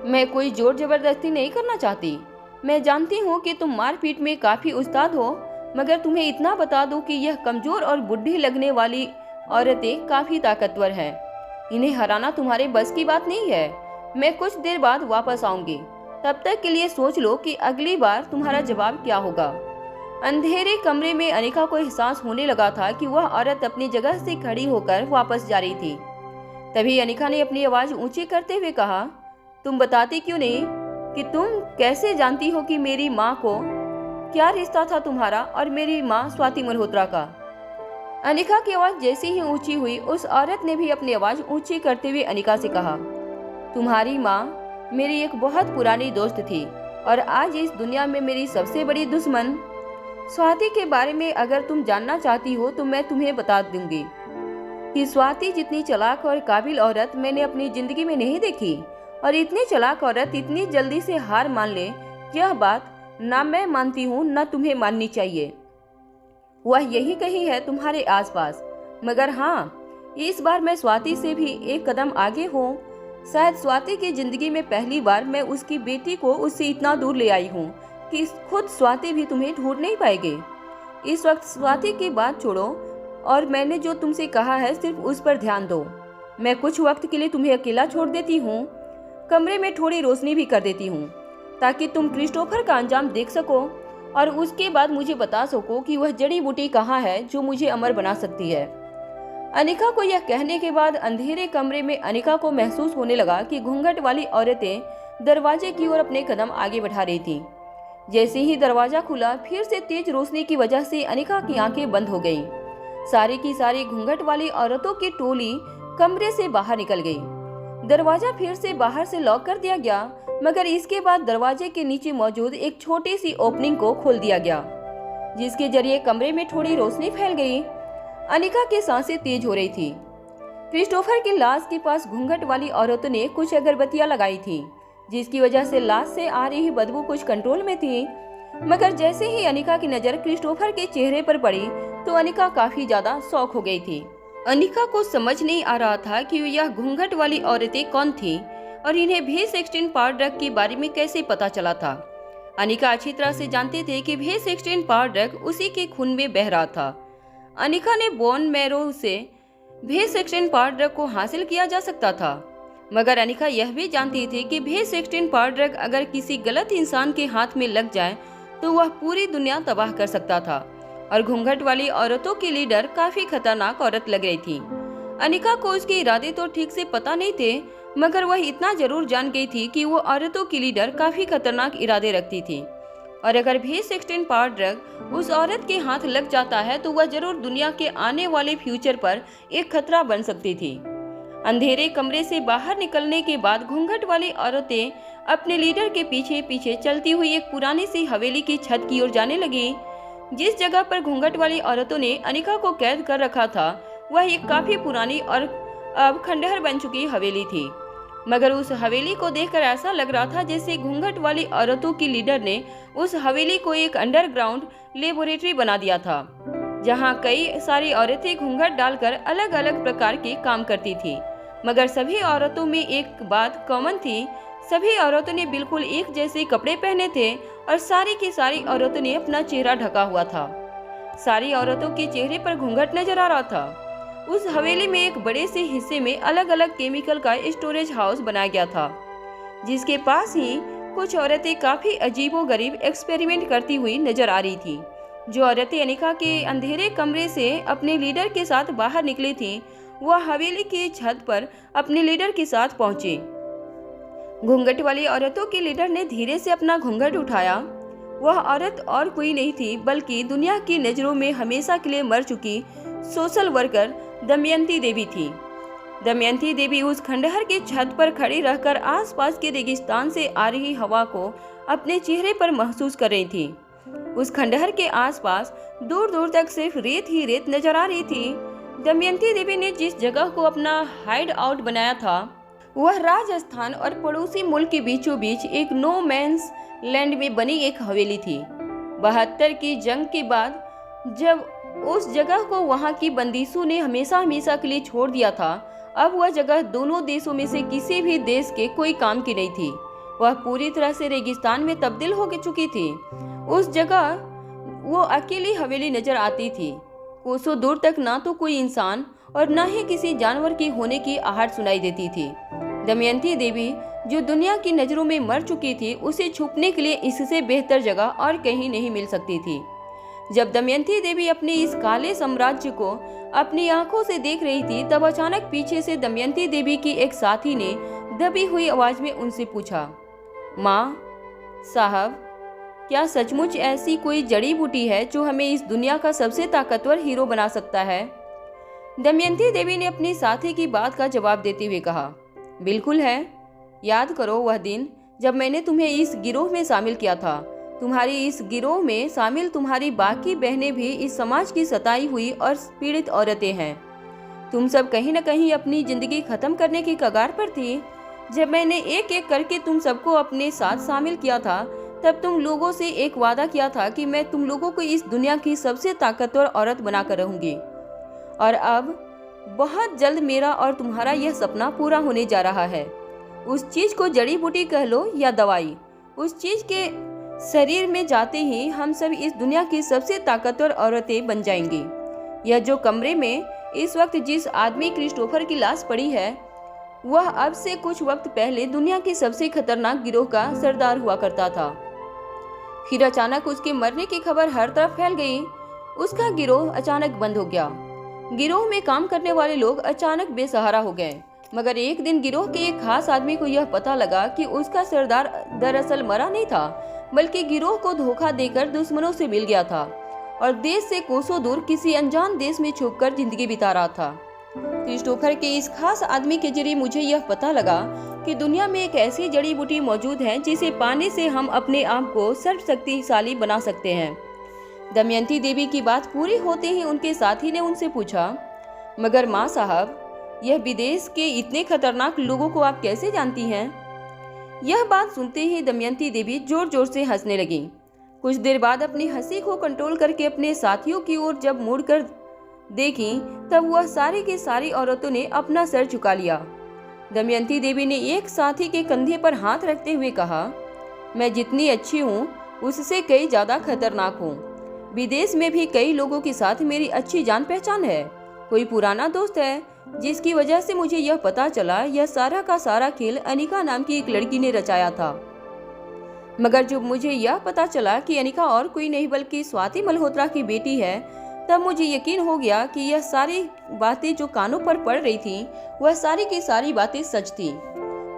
मैं कोई जोर जबरदस्ती नहीं करना चाहती। मैं जानती हूँ कि तुम मारपीट में काफी उस्ताद हो, मगर तुम्हें इतना बता दूं कि यह कमजोर और बुढ़ी लगने वाली औरतें काफी ताकतवर हैं। इन्हें हराना तुम्हारे बस की बात नहीं है। मैं कुछ देर बाद वापस आऊंगी। तब तक के लिए सोच लो कि अगली बार तुम्हारा जवाब क्या होगा। अंधेरे कमरे में अनिका को एहसास होने लगा था कि वह औरत अपनी जगह से खड़ी होकर वापस जा रही थी। तभी अनिका ने अपनी आवाज ऊंची करते हुए कहा, तुम बताती क्यों नहीं कि तुम कैसे जानती हो कि मेरी माँ को क्या रिश्ता था तुम्हारा और मेरी माँ स्वाति मल्होत्रा का? अनिका की आवाज जैसे ही ऊंची हुई उस औरत ने भी अपनी आवाज ऊंची करते हुए अनिका से कहा, तुम्हारी माँ मेरी एक बहुत पुरानी दोस्त थी और आज इस दुनिया में मेरी सबसे बड़ी दुश्मन। स्वाति के बारे में अगर तुम जानना चाहती हो तो मैं तुम्हें बता दूंगी कि स्वाति जितनी चालाक और काबिल औरत मैंने अपनी जिंदगी में नहीं देखी, और इतनी चालाक औरत इतनी जल्दी से हार मान ले, यह बात ना मैं मानती हूँ ना तुम्हें माननी चाहिए। वह यही कहीं है तुम्हारे आसपास, मगर हाँ, इस बार मैं स्वाति से भी एक कदम आगे हूँ। शायद स्वाति की जिंदगी में पहली बार मैं उसकी बेटी को उससे इतना दूर ले आई हूँ कि खुद स्वाति भी तुम्हें ढूंढ नहीं पाएगी। इस वक्त स्वाति की बात छोड़ो और मैंने जो तुमसे कहा है सिर्फ उस पर ध्यान दो। मैं कुछ वक्त के लिए तुम्हें अकेला छोड़ देती हूँ, कमरे में थोड़ी रोशनी भी कर देती हूँ ताकि तुम क्रिस्टोफर का अंजाम देख सको और उसके बाद मुझे बता सको कि वह जड़ी बूटी कहाँ है जो मुझे अमर बना सकती है। अनिका को यह कहने के बाद अंधेरे कमरे में अनिका को महसूस होने लगा कि घूंघट वाली औरतें दरवाजे की ओर अपने कदम आगे बढ़ा रही थीं। जैसे ही दरवाजा खुला, फिर से तेज रोशनी की वजह से अनिका की आंखें बंद हो गईं। सारी की सारी घूंघट वाली औरतों की टोली कमरे से बाहर निकल गई। दरवाजा फिर से बाहर से लॉक कर दिया गया, मगर इसके बाद दरवाजे के नीचे मौजूद एक छोटी सी ओपनिंग को खोल दिया गया, जिसके जरिए कमरे में थोड़ी रोशनी फैल गई। अनिका की सांसें तेज हो रही थी। क्रिस्टोफर की लाश के पास घूंघट वाली औरतों ने कुछ अगरबत्तियां लगाई थी, जिसकी वजह से लाश से आ रही बदबू कुछ कंट्रोल में थी। मगर जैसे ही अनिका की नजर क्रिस्टोफर के चेहरे पर पड़ी तो अनिका काफी ज्यादा शॉक हो गई थी। अनिका को समझ नहीं आ रहा था कि यह घूंघट वाली औरतें कौन थी और इन्हें V16 पावर ड्रग के बारे में कैसे पता चला था। अनिका अच्छी तरह से जानते थे कि V16 पावर ड्रग उसी के खून में बह रहा था। अनिका ने बोन मैरो से V16 पावर ड्रग को हासिल किया जा सकता था, मगर अनिका यह भी जानती थी कि V16 पावर ड्रग अगर किसी गलत इंसान के हाथ में लग जाए तो वह पूरी दुनिया तबाह कर सकता था, और घूंघट वाली औरतों की लीडर काफी खतरनाक औरत लग रही थी। अनिका को उसके इरादे तो ठीक से पता नहीं थे, मगर वह इतना जरूर जान गई थी कि वो औरतों की लीडर काफी खतरनाक इरादे रखती थी और अगर भी 16 पावर ड्रग उस औरत के हाथ लग जाता है तो वह जरूर दुनिया के आने वाले फ्यूचर पर एक खतरा बन सकती थी। अंधेरे कमरे से बाहर निकलने के बाद घूंघट वाली औरतें अपने लीडर के पीछे पीछे चलती हुई एक पुरानी सी हवेली की छत की ओर जाने लगी। जिस जगह पर घूंघट वाली औरतों ने अनिका को कैद कर रखा था वह एक काफी पुरानी और अब खंडहर बन चुकी हवेली थी। मगर उस हवेली को देखकर ऐसा लग रहा था जैसे घूंघट वाली औरतों की लीडर ने उस हवेली को एक अंडरग्राउंड लेबोरेटरी बना दिया था, जहां कई सारी औरतें घूंघट डालकर अलग अलग प्रकार के काम करती थी। मगर सभी औरतों में एक बात कॉमन थी, सभी औरतों ने बिल्कुल एक जैसे कपड़े पहने थे और सारी की सारी औरतों ने अपना चेहरा ढका हुआ था। सारी औरतों के चेहरे पर घूंघट नजर आ रहा था। उस हवेली में एक बड़े से हिस्से में अलग अलग केमिकल का स्टोरेज हाउस बनाया गया था, जिसके पास ही कुछ औरतें काफी अजीबोगरीब एक्सपेरिमेंट करती हुई नजर आ रही थी। जो औरतें अनिका के अंधेरे कमरे से अपने लीडर के साथ बाहर निकली थीं, वह हवेली की छत पर अपने लीडर के साथ पहुंची। घूंघट वाली औरतों के लीडर ने धीरे से अपना घूंघट उठाया। वह औरत और कोई नहीं थी बल्कि दुनिया की नजरों में हमेशा के लिए मर चुकी सोशल वर्कर दमयंती देवी थी। दमयंती देवी उस खंडहर की छत पर खड़ी रहकर आसपास के रेगिस्तान से आ रही हवा को अपने चेहरे पर महसूस कर रही थी। उस खंडहर के आसपास दूर दूर तक सिर्फ रेत ही रेत नजर आ रही थी। दमयंती देवी ने जिस जगह को अपना हाइड आउट बनाया था वह राजस्थान और पड़ोसी मुल्क के बीचों बीच एक नो मैंस लैंड में बनी एक हवेली थी। 72 की जंग के बाद जब उस जगह को वहां की बंदिशों ने हमेशा हमेशा के लिए छोड़ दिया था, अब वह जगह दोनों देशों में से किसी भी देश के कोई काम की नहीं थी। वह पूरी तरह से रेगिस्तान में तब्दील हो चुकी थी। उस जगह वो अकेली हवेली नजर आती थी। कोसों दूर तक ना तो कोई इंसान और ना ही किसी जानवर की होने की आहट सुनाई देती थी। दमयंती देवी जो दुनिया की नजरों में मर चुकी थी, उसे छुपने के लिए इससे बेहतर जगह और कहीं नहीं मिल सकती थी। जब दमयंती देवी अपने इस काले साम्राज्य को अपनी आंखों से देख रही थी, तब अचानक पीछे से दमयंती देवी की एक साथी ने दबी हुई आवाज में उनसे पूछा, माँ साहब, क्या सचमुच ऐसी कोई जड़ी बूटी है जो हमें इस दुनिया का सबसे ताकतवर हीरो बना सकता है? दमयंती देवी ने अपनी साथी की बात का जवाब देते हुए कहा, बिल्कुल है। याद करो वह दिन जब मैंने तुम्हें इस गिरोह में शामिल किया था। तुम्हारी इस गिरोह में शामिल तुम्हारी बाकी बहनें भी इस समाज की सताई हुई और पीड़ित औरतें हैं। तुम सब कहीं न कहीं अपनी जिंदगी खत्म करने की कगार पर थी। जब मैंने एक एक करके तुम सबको अपने साथ शामिल किया था, तब तुम लोगों से एक वादा किया था कि मैं तुम लोगों को इस दुनिया की सबसे ताकतवर औरत बनाकर रहूंगी। और अब बहुत जल्द मेरा और तुम्हारा यह सपना पूरा होने जा रहा है। उस चीज को जड़ी बूटी कह लो या दवाई, उस चीज के शरीर में जाते ही हम सब इस दुनिया की सबसे ताकतवर औरतें बन जाएंगी। यह जो कमरे में इस वक्त जिस आदमी क्रिस्टोफर की लाश पड़ी है, वह अब से कुछ वक्त पहले दुनिया की सबसे खतरनाक गिरोह का सरदार हुआ करता था। फिर अचानक उसके मरने की खबर हर तरफ फैल गई। उसका गिरोह अचानक बंद हो गया। गिरोह में काम करने वाले लोग अचानक बेसहारा हो गए। मगर एक दिन गिरोह के एक खास आदमी को यह पता लगा कि उसका सरदार दरअसल मरा नहीं था, बल्कि गिरोह को धोखा देकर दुश्मनों से मिल गया था और देश से कोसों दूर किसी अनजान देश में छुपकर जिंदगी बिता रहा था। क्रिस्टोफर के इस खास आदमी के जरिए मुझे यह पता लगा कि दुनिया में एक ऐसी जड़ी बूटी मौजूद है जिसे पाने से हम अपने आप को सर्वशक्तिशाली बना सकते हैं। दमयंती देवी की बात पूरी होते ही उनके साथी ने उनसे पूछा, मगर माँ साहब, यह विदेश के इतने खतरनाक लोगों को आप कैसे जानती हैं? यह बात सुनते ही दमयंती देवी जोर जोर से हंसने लगी। कुछ देर बाद अपनी हंसी को कंट्रोल करके अपने साथियों की ओर जब मुड़कर देखी, तब वह सारी की सारी औरतों ने अपना सर झुका लिया। दमयंती देवी ने एक साथी के कंधे पर हाथ रखते हुए कहा, मैं जितनी अच्छी हूँ उससे कई ज्यादा खतरनाक हूँ। विदेश में भी कई लोगों के साथ मेरी अच्छी जान पहचान है। कोई पुराना दोस्त है जिसकी वजह से मुझे यह पता चला यह सारा का सारा खेल अनिका नाम की एक लड़की ने रचाया था। मगर जब मुझे यह पता चला कि अनिका और कोई नहीं बल्कि स्वाति मल्होत्रा की बेटी है, तब मुझे यकीन हो गया कि यह सारी बातें जो कानों पर पड़ रही थी, वह सारी की सारी बातें सच थी।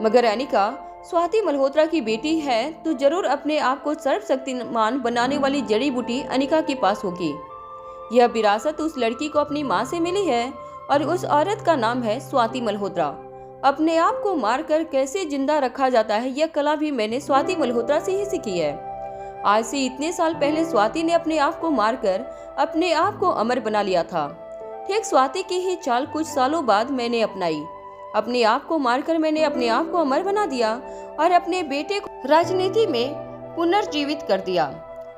मगर अनिका स्वाति मल्होत्रा की बेटी है तो जरूर अपने आप को सर्वशक्तिमान बनाने वाली जड़ी बूटी अनिका के पास होगी। यह विरासत उस लड़की को अपनी माँ से मिली है और उस औरत का नाम है स्वाति मल्होत्रा। अपने आप को मारकर कैसे जिंदा रखा जाता है यह कला भी मैंने स्वाति मल्होत्रा से ही सीखी है। आज से इतने साल पहले स्वाति ने अपने आप को मारकर अपने आप को अमर बना लिया था। ठीक स्वाति की ही चाल कुछ सालों बाद मैंने अपनाई। अपने आप को मारकर मैंने अपने आप को अमर बना दिया और अपने बेटे को राजनीति में पुनर्जीवित कर दिया।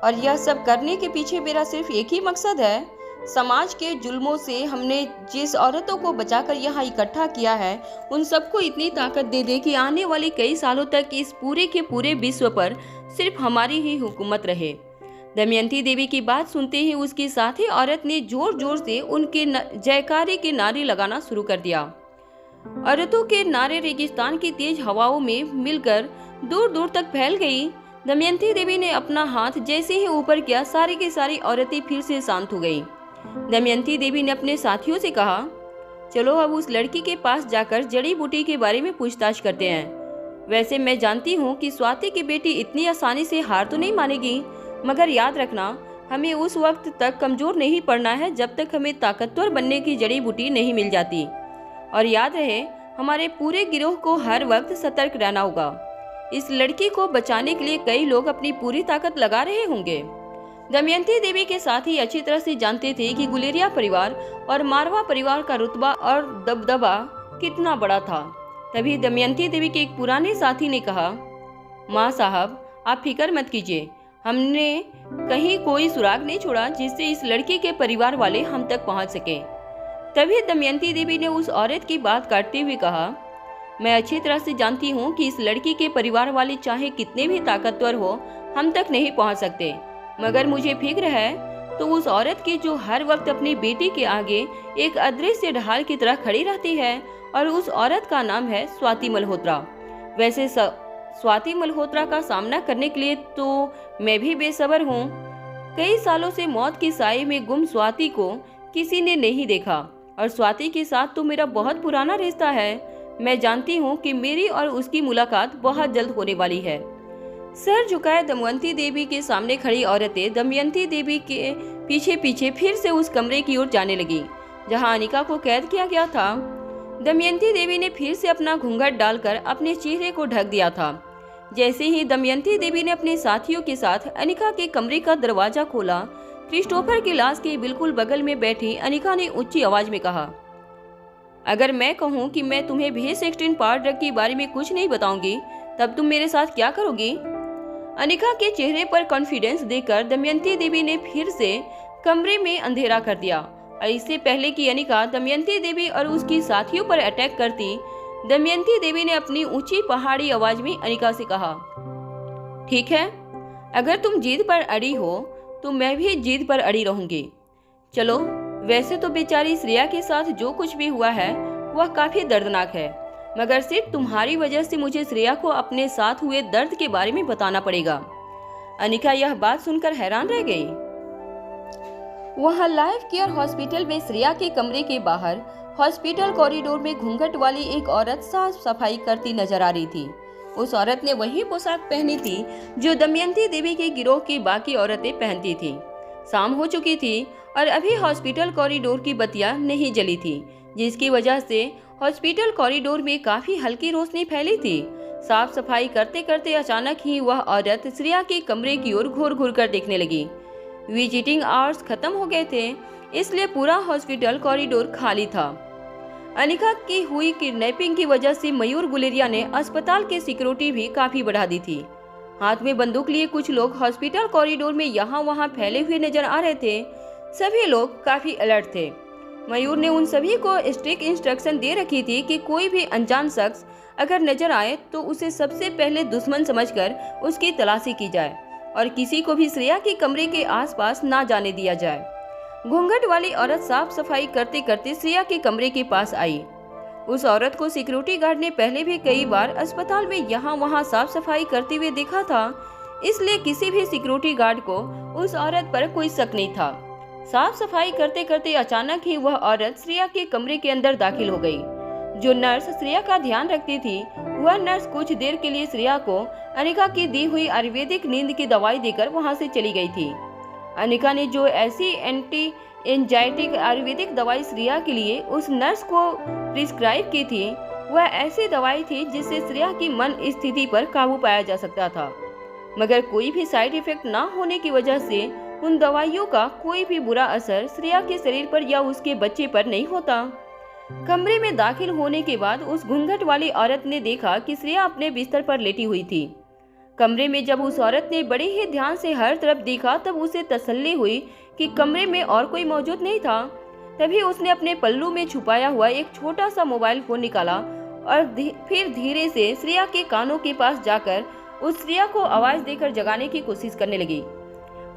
और यह सब करने के पीछे मेरा सिर्फ एक ही मकसद है, समाज के जुल्मों से हमने जिस औरतों को बचाकर यहाँ इकट्ठा किया है उन सबको इतनी ताकत दे दे कि आने वाले कई सालों तक इस पूरे के पूरे विश्व पर सिर्फ हमारी ही हुकूमत रहे। दमयंती देवी की बात सुनते ही उसकी साथी औरत ने जोर जोर से उनके जयकारे के नारे लगाना शुरू कर दिया। औरतों के नारे रेगिस्तान की तेज हवाओं में मिलकर दूर दूर तक फैल गई। दमयंती देवी ने अपना हाथ जैसे ही ऊपर किया, सारी की सारी औरतें फिर से शांत हो गईं। दमयंती देवी ने अपने साथियों से कहा, चलो अब उस लड़की के पास जाकर जड़ी बूटी के बारे में पूछताछ करते हैं। वैसे मैं जानती हूँ कि स्वाति की बेटी इतनी आसानी से हार तो नहीं मानेगी, मगर याद रखना हमें उस वक्त तक कमजोर नहीं पड़ना है जब तक हमें ताकतवर बनने की जड़ी बूटी नहीं मिल जाती। और याद रहे हमारे पूरे गिरोह को हर वक्त सतर्क रहना होगा। इस लड़की को बचाने के लिए कई लोग अपनी पूरी ताकत लगा रहे होंगे। दमयंती देवी के साथ ही अच्छी तरह से जानते थे कि गुलेरिया परिवार और मारवा परिवार का रुतबा और दबदबा कितना बड़ा था। तभी दमयंती देवी के एक पुराने साथी ने कहा, माँ साहब आप फिक्र मत कीजिए, हमने कहीं कोई सुराग नहीं छोड़ा जिससे इस लड़की के परिवार वाले हम तक पहुँच सके। तभी दमयंती देवी ने उस औरत की बात काटते हुए कहा, मैं अच्छी तरह से जानती हूँ कि इस लड़की के परिवार वाले चाहे कितने भी ताकतवर हो हम तक नहीं पहुँच सकते, मगर मुझे फिक्र है तो उस औरत की जो हर वक्त अपनी बेटी के आगे एक अदृश्य ढाल की तरह खड़ी रहती है, और उस औरत का नाम है स्वाति मल्होत्रा। वैसे स्वाति मल्होत्रा का सामना करने के लिए तो मैं भी बेसब्र हूँ। कई सालों से मौत की साए में गुम स्वाति को किसी ने नहीं देखा, और स्वाति के साथ तो मेरा बहुत पुराना रिश्ता है। मैं जानती हूँ कि मेरी और उसकी मुलाकात बहुत जल्द होने वाली है। सर झुकाए दमयंती देवी के सामने खड़ी औरतें दमयंती देवी के पीछे पीछे फिर से उस कमरे की ओर जाने लगी जहाँ अनिका को कैद किया गया था। दमयंती देवी ने फिर से अपना घूंघट डालकर अपने चेहरे को ढक दिया था। जैसे ही दमयंती देवी ने अपने साथियों के साथ अनिका के कमरे का दरवाजा खोला, क्रिस्टोफर की लाश के बिल्कुल बगल में बैठी अनिका ने ऊंची आवाज में कहा, अगर मैं कहूं कि मैं तुम्हें B16 पावर ड्रग के बारे में कुछ नहीं बताऊंगी तब तुम मेरे साथ क्या करोगी? अनिका के चेहरे पर कॉन्फिडेंस देखकर दमयंती देवी ने फिर से कमरे में अंधेरा कर दिया, और इससे पहले कि अनिका दमयंती देवी और उसकी साथियों पर अटैक करती, दमयंती देवी ने अपनी ऊंची पहाड़ी आवाज में अनिका से कहा, ठीक है, अगर तुम जिद पर अड़ी हो तो मैं भी जिद पर अड़ी रहूंगी। चलो, वैसे तो बेचारी श्रेया के साथ जो कुछ भी हुआ है वह काफी दर्दनाक है, मगर सिर्फ तुम्हारी वजह से मुझे श्रेया को अपने साथ हुए दर्द के बारे में बताना पड़ेगा। अनिका यह बात सुनकर हैरान रह गई। वहाँ लाइफ केयर हॉस्पिटल में श्रेया के कमरे के बाहर हॉस्पिटल कॉरिडोर में घूंघट वाली एक औरत साफ सफाई करती नजर आ रही थी। उस औरत ने वही पोशाक पहनी थी जो दमयंती देवी के गिरोह की बाकी औरतें पहनती थी। शाम हो चुकी थी और अभी हॉस्पिटल कॉरिडोर की बत्तियां नहीं जली थी, जिसकी वजह से हॉस्पिटल कॉरिडोर में काफी हल्की रोशनी फैली थी। साफ सफाई करते करते अचानक ही वह औरत श्रेया के कमरे की ओर घूर घूर कर देखने लगी। विजिटिंग आवर्स खत्म हो गए थे, इसलिए पूरा हॉस्पिटल कॉरिडोर खाली था। अनिका की हुई किडनैपिंग की वजह से मयूर गुलेरिया ने अस्पताल की सिक्योरिटी भी काफी बढ़ा दी थी। हाथ में बंदूक लिए कुछ लोग हॉस्पिटल कॉरिडोर में यहाँ वहाँ फैले हुए नजर आ रहे थे। सभी लोग काफी अलर्ट थे। मयूर ने उन सभी को स्ट्रिक्ट इंस्ट्रक्शन दे रखी थी कि कोई भी अनजान शख्स अगर नजर आए तो उसे सबसे पहले दुश्मन समझकर उसकी तलाशी की जाए और किसी को भी श्रेया के कमरे के आसपास ना जाने दिया जाए। घूंघट वाली औरत साफ सफाई करते करते श्रेया के कमरे के पास आई। उस औरत को सिक्योरिटी गार्ड ने पहले भी कई बार अस्पताल में यहाँ वहाँ साफ सफाई करते हुए देखा था, इसलिए किसी भी सिक्योरिटी गार्ड को उस औरत पर कोई शक नहीं था। साफ सफाई करते करते अचानक ही वह औरत श्रेया के कमरे के अंदर दाखिल हो गई। जो नर्स श्रेया का ध्यान रखती थी, वह नर्स कुछ देर के लिए श्रेया को अनिका की दी हुई आयुर्वेदिक नींद की दवाई देकर वहां से चली गई थी। अनिका ने जो ऐसी एंटी एंजाइटिक आयुर्वेदिक दवाई श्रेया के लिए उस नर्स को प्रिस्क्राइब की थी, वह ऐसी दवाई थी जिससे श्रेया की मन स्थिति पर काबू पाया जा सकता था। मगर कोई भी साइड इफेक्ट ना होने की वजह से उन दवाइयों का कोई भी बुरा असर श्रेया के शरीर पर या उसके बच्चे पर नहीं होता। कमरे में दाखिल होने के बाद उस घूंघट वाली औरत ने देखा कि श्रेया अपने बिस्तर पर लेटी हुई थी। कमरे में जब उस औरत ने बड़े ही ध्यान से हर तरफ देखा, तब उसे तसल्ली हुई कि कमरे में और कोई मौजूद नहीं था। तभी उसने अपने पल्लू में छुपाया हुआ एक छोटा सा मोबाइल फोन निकाला और फिर धीरे से श्रेया के कानों के पास जाकर उस श्रेया को आवाज देकर जगाने की कोशिश करने लगी।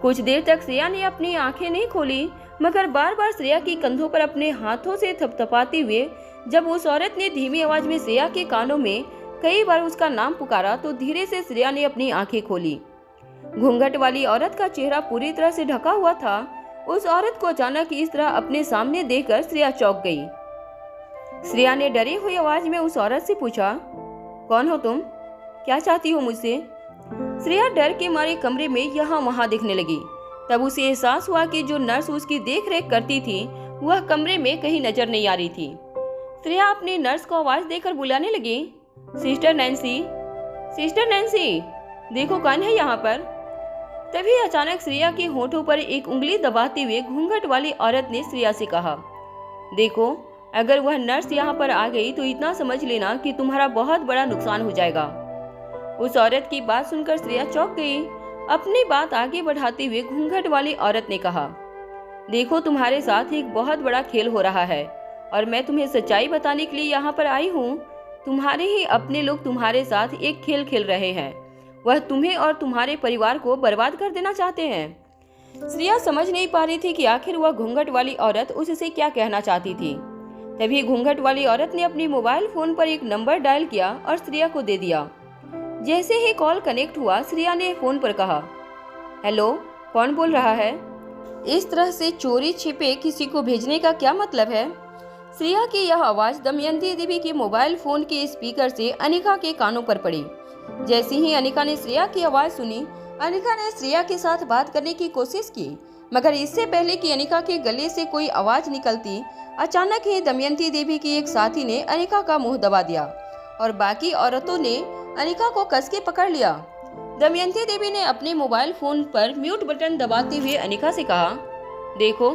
कुछ देर तक श्रेया ने अपनी आंखें नहीं खोली, मगर बार बार श्रेया की कंधों पर अपने हाथों से थपथपाते हुए जब उस औरत ने धीमी आवाज में श्रेया के कानों में कई बार उसका नाम पुकारा, तो धीरे से श्रेया ने अपनी आंखें खोली। घूंघट वाली औरत का चेहरा पूरी तरह से ढका हुआ था। उस औरत को अचानक इस तरह अपने सामने देखकर श्रेया चौंक गई। श्रेया ने डरी हुई आवाज में उस औरत से पूछा, कौन हो तुम? क्या चाहती हो मुझसे? श्रेया डर के मारे कमरे में यहाँ वहाँ देखने लगी। तब उसे एहसास हुआ कि जो नर्स उसकी देखरेख करती थी वह कमरे में कहीं नजर नहीं आ रही थी। श्रेया अपनी नर्स को आवाज देकर बुलाने लगी, सिस्टर नैन्सी, सिस्टर नैन्सी, देखो कौन है यहाँ पर। तभी अचानक श्रेया के होठों पर एक उंगली दबाते हुए घूंघट वाली औरत ने श्रेया से कहा, देखो अगर वह नर्स यहाँ पर आ गई तो इतना समझ लेना कि तुम्हारा बहुत बड़ा नुकसान हो जाएगा। उस औरत की बात सुनकर श्रेया चौंक गई। अपनी बात आगे बढ़ाते हुए घूंघट वाली औरत ने कहा, देखो तुम्हारे साथ एक बहुत बड़ा खेल हो रहा है और मैं तुम्हें सच्चाई बताने के लिए यहाँ पर आई हूँ। तुम्हारे ही अपने लोग तुम्हारे साथ एक खेल खेल रहे हैं। वह तुम्हें और तुम्हारे परिवार को बर्बाद कर देना चाहते हैं। श्रेया समझ नहीं पा रही थी कि आखिर वह घूंघट वाली औरत उससे क्या कहना चाहती थी। तभी घूंघट वाली औरत ने अपनी मोबाइल फोन पर एक नंबर डायल किया और श्रेया को दे दिया। जैसे ही कॉल कनेक्ट हुआ, श्रेया ने फोन पर कहा, हेलो, कौन बोल रहा है? इस तरह से चोरी छिपे किसी को भेजने का क्या मतलब है? श्रेया की यह आवाज दमयंती देवी के मोबाइल फोन के स्पीकर से अनिका के कानों पर पड़ी। जैसे ही अनिका ने श्रेया की आवाज सुनी, अनिका ने श्रेया के साथ बात करने की कोशिश की, मगर इससे पहले कि अनिका के गले से कोई आवाज निकलती, अचानक ही दमयंती देवी की एक साथी ने अनिका का मुंह दबा दिया और बाकी औरतों ने अनिका को कस के पकड़ लिया। दमयंती देवी ने अपने मोबाइल फोन पर म्यूट बटन दबाते हुए अनिका से कहा, देखो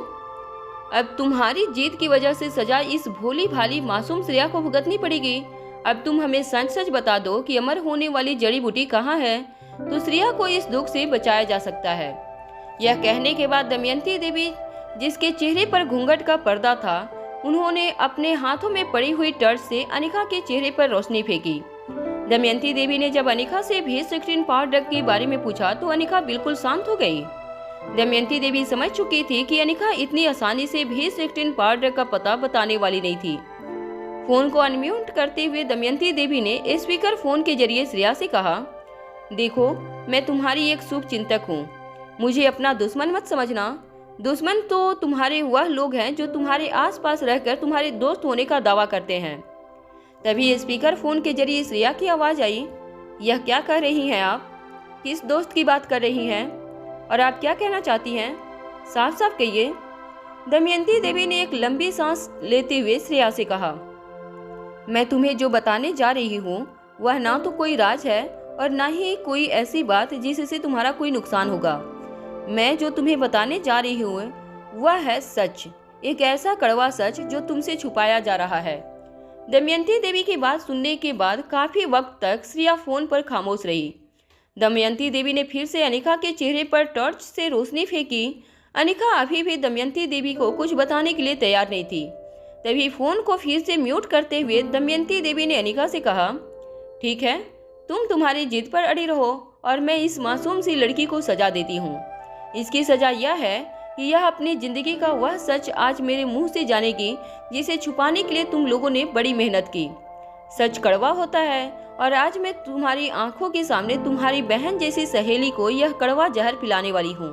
अब तुम्हारी जीत की वजह से सजा इस भोली भाली मासूम श्रेया को भुगतनी पड़ेगी। अब तुम हमें सच सच बता दो कि अमर होने वाली जड़ी बूटी कहाँ है, तो श्रेया को इस दुख से बचाया जा सकता है। यह कहने के बाद दमयंती देवी, जिसके चेहरे पर घूंघट का पर्दा था, उन्होंने अपने हाथों में पड़ी हुई टर्च से अनिका के चेहरे पर रोशनी फेंकी। दमयंती देवी ने जब अनिका से भेज-16 पावर ड्रग के बारे में पूछा तो अनिका बिल्कुल शांत हो गई। दमयंती देवी समझ चुकी थी कि अनिका इतनी आसानी से भेज-16 पावर ड्रग का पता बताने वाली नहीं थी। फोन को अनम्यूट करते हुए दमयंती देवी ने स्पीकर फोन के जरिए श्रेया से कहा, देखो मैं तुम्हारी एक शुभ चिंतक हूँ, मुझे अपना दुश्मन मत समझना। दुश्मन तो तुम्हारे वह लोग हैं जो तुम्हारे आसपास रहकर तुम्हारे दोस्त होने का दावा करते हैं। तभी स्पीकर फोन के जरिए श्रेया की आवाज आई, यह क्या कह रही हैं आप? किस दोस्त की बात कर रही हैं और आप क्या कहना चाहती हैं? साफ साफ कहिए। दमयंती देवी ने एक लंबी सांस लेते हुए श्रेया से कहा, मैं तुम्हें जो बताने जा रही हूँ वह ना तो कोई राज है और ना ही कोई ऐसी बात जिससे तुम्हारा कोई नुकसान होगा। मैं जो तुम्हें बताने जा रही हूँ वह है सच, एक ऐसा कड़वा सच जो तुमसे छुपाया जा रहा है। दमयंती देवी की बात सुनने के बाद काफी वक्त तक श्रेया फोन पर खामोश रही। दमयंती देवी ने फिर से अनिका के चेहरे पर टॉर्च से रोशनी फेंकी। अनिका अभी भी दमयंती देवी को कुछ बताने के लिए तैयार नहीं थी। तभी फोन को फिर से म्यूट करते हुए दमयंती देवी ने अनिका से कहा, ठीक है, तुम तुम्हारी जिद पर अड़ी रहो और मैं इस मासूम सी लड़की को सजा देती हूँ। इसकी सजा यह है कि यह अपनी जिंदगी का वह सच आज मेरे मुंह से जानेगी जिसे छुपाने के लिए तुम लोगों ने बड़ी मेहनत की। सच कड़वा होता है और आज मैं तुम्हारी आंखों के सामने तुम्हारी बहन जैसी सहेली को यह कड़वा जहर पिलाने वाली हूँ।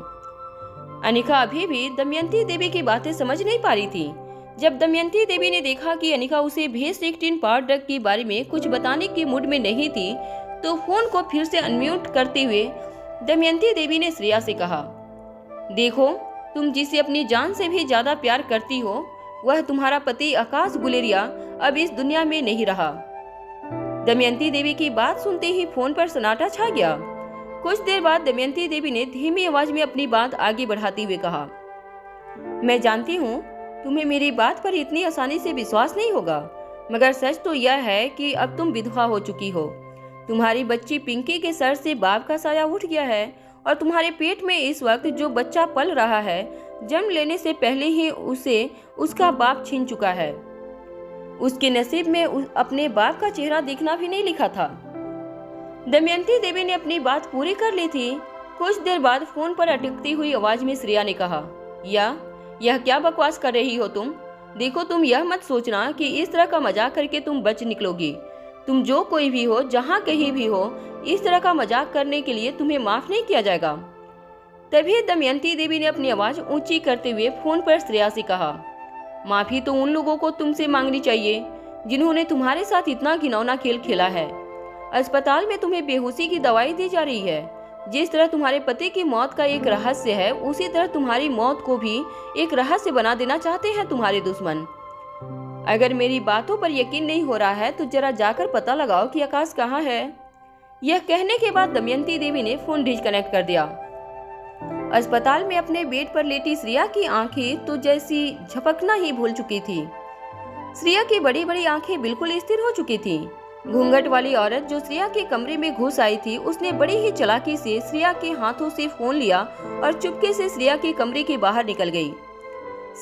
अनिका अभी भी दमयंती देवी की बातें समझ नहीं पा रही थी। जब दमयंती देवी ने देखा कि अनिका उसे भेस-16 पाउडर ड्रग के बारे में कुछ बताने की मूड में नहीं थी, तो फोन को फिर से अनम्यूट करते हुए दमयंती देवी ने श्रेया से कहा, देखो, तुम जिसे अपनी जान से भी ज्यादा प्यार करती हो, वह तुम्हारा पति आकाश गुलेरिया अब इस दुनिया में नहीं रहा। दमयंती देवी की बात सुनते ही फोन पर सन्नाटा छा गया। कुछ देर बाद दमयंती देवी ने धीमी आवाज में अपनी बात आगे बढ़ाते हुए कहा, मैं जानती हूँ तुम्हें मेरी बात पर इतनी आसानी से विश्वास नहीं होगा, मगर सच तो यह है कि अब तुम विधवा हो चुकी हो। तुम्हारी बच्ची पिंकी के सर से बाप का साया उठ गया है और तुम्हारे पेट में इस वक्त जो बच्चा पल रहा है, जन्म लेने से पहले ही उसे उसका बाप छीन चुका है। उसके नसीब में अपने बाप का चेहरा देखना भी नहीं लिखा था। दमयंती देवी ने अपनी बात पूरी कर ली थी। कुछ देर बाद फोन पर अटकती हुई आवाज में श्रेया ने कहा, यह क्या बकवास कर रही हो तुम? देखो, तुम यह मत सोचना कि इस तरह का मजाक करके तुम बच निकलोगी। तुम जो कोई भी हो, जहाँ कहीं भी हो, इस तरह का मजाक करने के लिए तुम्हें माफ नहीं किया जाएगा। तभी दमयंती देवी ने अपनी आवाज ऊंची करते हुए फोन पर श्रेया से कहा, माफी तो उन लोगों को तुमसे मांगनी चाहिए जिन्होंने तुम्हारे साथ इतना घिनौना खेल खेला है। अस्पताल में तुम्हें बेहोशी की दवाई दी जा रही है। जिस तरह तुम्हारे पति की मौत का एक रहस्य है, उसी तरह तुम्हारी मौत को भी एक रहस्य बना देना चाहते हैं तुम्हारे दुश्मन। अगर मेरी बातों पर यकीन नहीं हो रहा है तो जरा जाकर पता लगाओ कि आकाश कहाँ है। यह कहने के बाद दमयंती देवी ने फोन डिस्कनेक्ट कर दिया। अस्पताल में अपने बेड पर लेटी श्रेया की आंखें तो जैसी झपकना ही भूल चुकी थी। श्रेया की बड़ी बड़ी आंखें बिल्कुल स्थिर हो चुकी थी। घूंघट वाली औरत जो श्रेया के कमरे में घुस आई थी, उसने बड़ी ही चालाकी से श्रेया के हाथों से फोन लिया और चुपके से श्रेया के कमरे के बाहर निकल गई।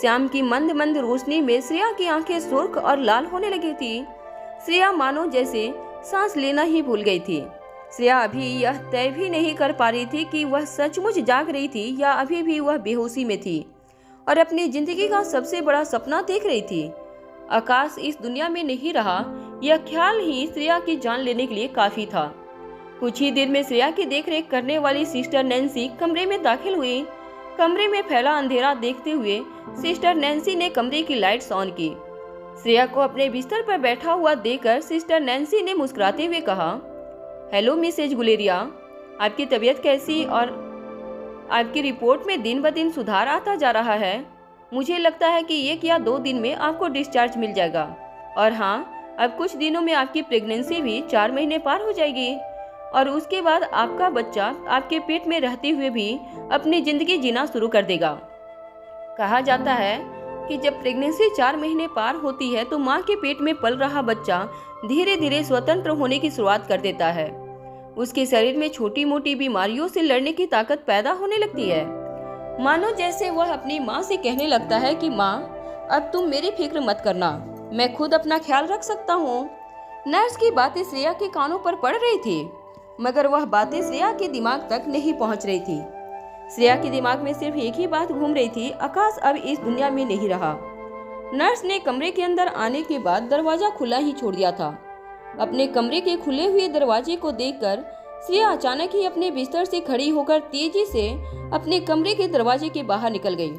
शाम की मंद मंद रोशनी में श्रेया की आंखें सुर्ख और लाल होने लगी थी। श्रेया मानो जैसे सांस लेना ही भूल गई थी। श्रेया अभी यह तय भी नहीं कर पा रही थी कि वह सचमुच जाग रही थी या अभी भी वह बेहोशी में थी और अपनी जिंदगी का सबसे बड़ा सपना देख रही थी। आकाश इस दुनिया में नहीं रहा, यह ख्याल ही श्रेया की जान लेने के लिए काफी था। कुछ ही देर में श्रेया की देखरेख करने वाली सिस्टर नैन्सी कमरे में दाखिल हुई। कमरे में फैला अंधेरा देखते हुए सिस्टर नैन्सी ने कमरे की लाइट्स ऑन की। श्रेया को अपने बिस्तर पर बैठा हुआ देखकर सिस्टर नैन्सी ने मुस्कुराते हुए कहा, हेलो मिसेज गुलेरिया, आपकी तबीयत कैसी और आपकी रिपोर्ट में दिन ब दिन सुधार आता जा रहा है। मुझे लगता है कि 1 या 2 दिन में आपको डिस्चार्ज मिल जाएगा और हाँ, अब कुछ दिनों में आपकी प्रेगनेंसी भी 4 महीने पार हो जाएगी और उसके बाद आपका बच्चा आपके पेट में रहते हुए भी अपनी जिंदगी जीना शुरू कर देगा। कहा जाता है कि जब प्रेगनेंसी 4 महीने पार होती है तो माँ के पेट में पल रहा बच्चा धीरे धीरे स्वतंत्र होने की शुरुआत कर देता है। उसके शरीर में छोटी मोटी बीमारियों से लड़ने की ताकत पैदा होने लगती है। मानो जैसे वह अपनी माँ से कहने लगता है कि माँ, अब तुम मेरी फिक्र मत करना, मैं खुद अपना ख्याल रख सकता हूँ। नर्स की बातें श्रेया के कानों पर पड़ रही थी, मगर वह बातें श्रेया के दिमाग तक नहीं पहुँच रही थी। श्रेया के दिमाग में सिर्फ एक ही बात घूम रही थी, आकाश अब इस दुनिया में नहीं रहा। नर्स ने कमरे के अंदर आने के बाद दरवाजा खुला ही छोड़ दिया था। अपने कमरे के खुले हुए दरवाजे को देखकर श्रेया अचानक ही अपने बिस्तर से खड़ी होकर तेजी से अपने कमरे के दरवाजे के बाहर निकल गई।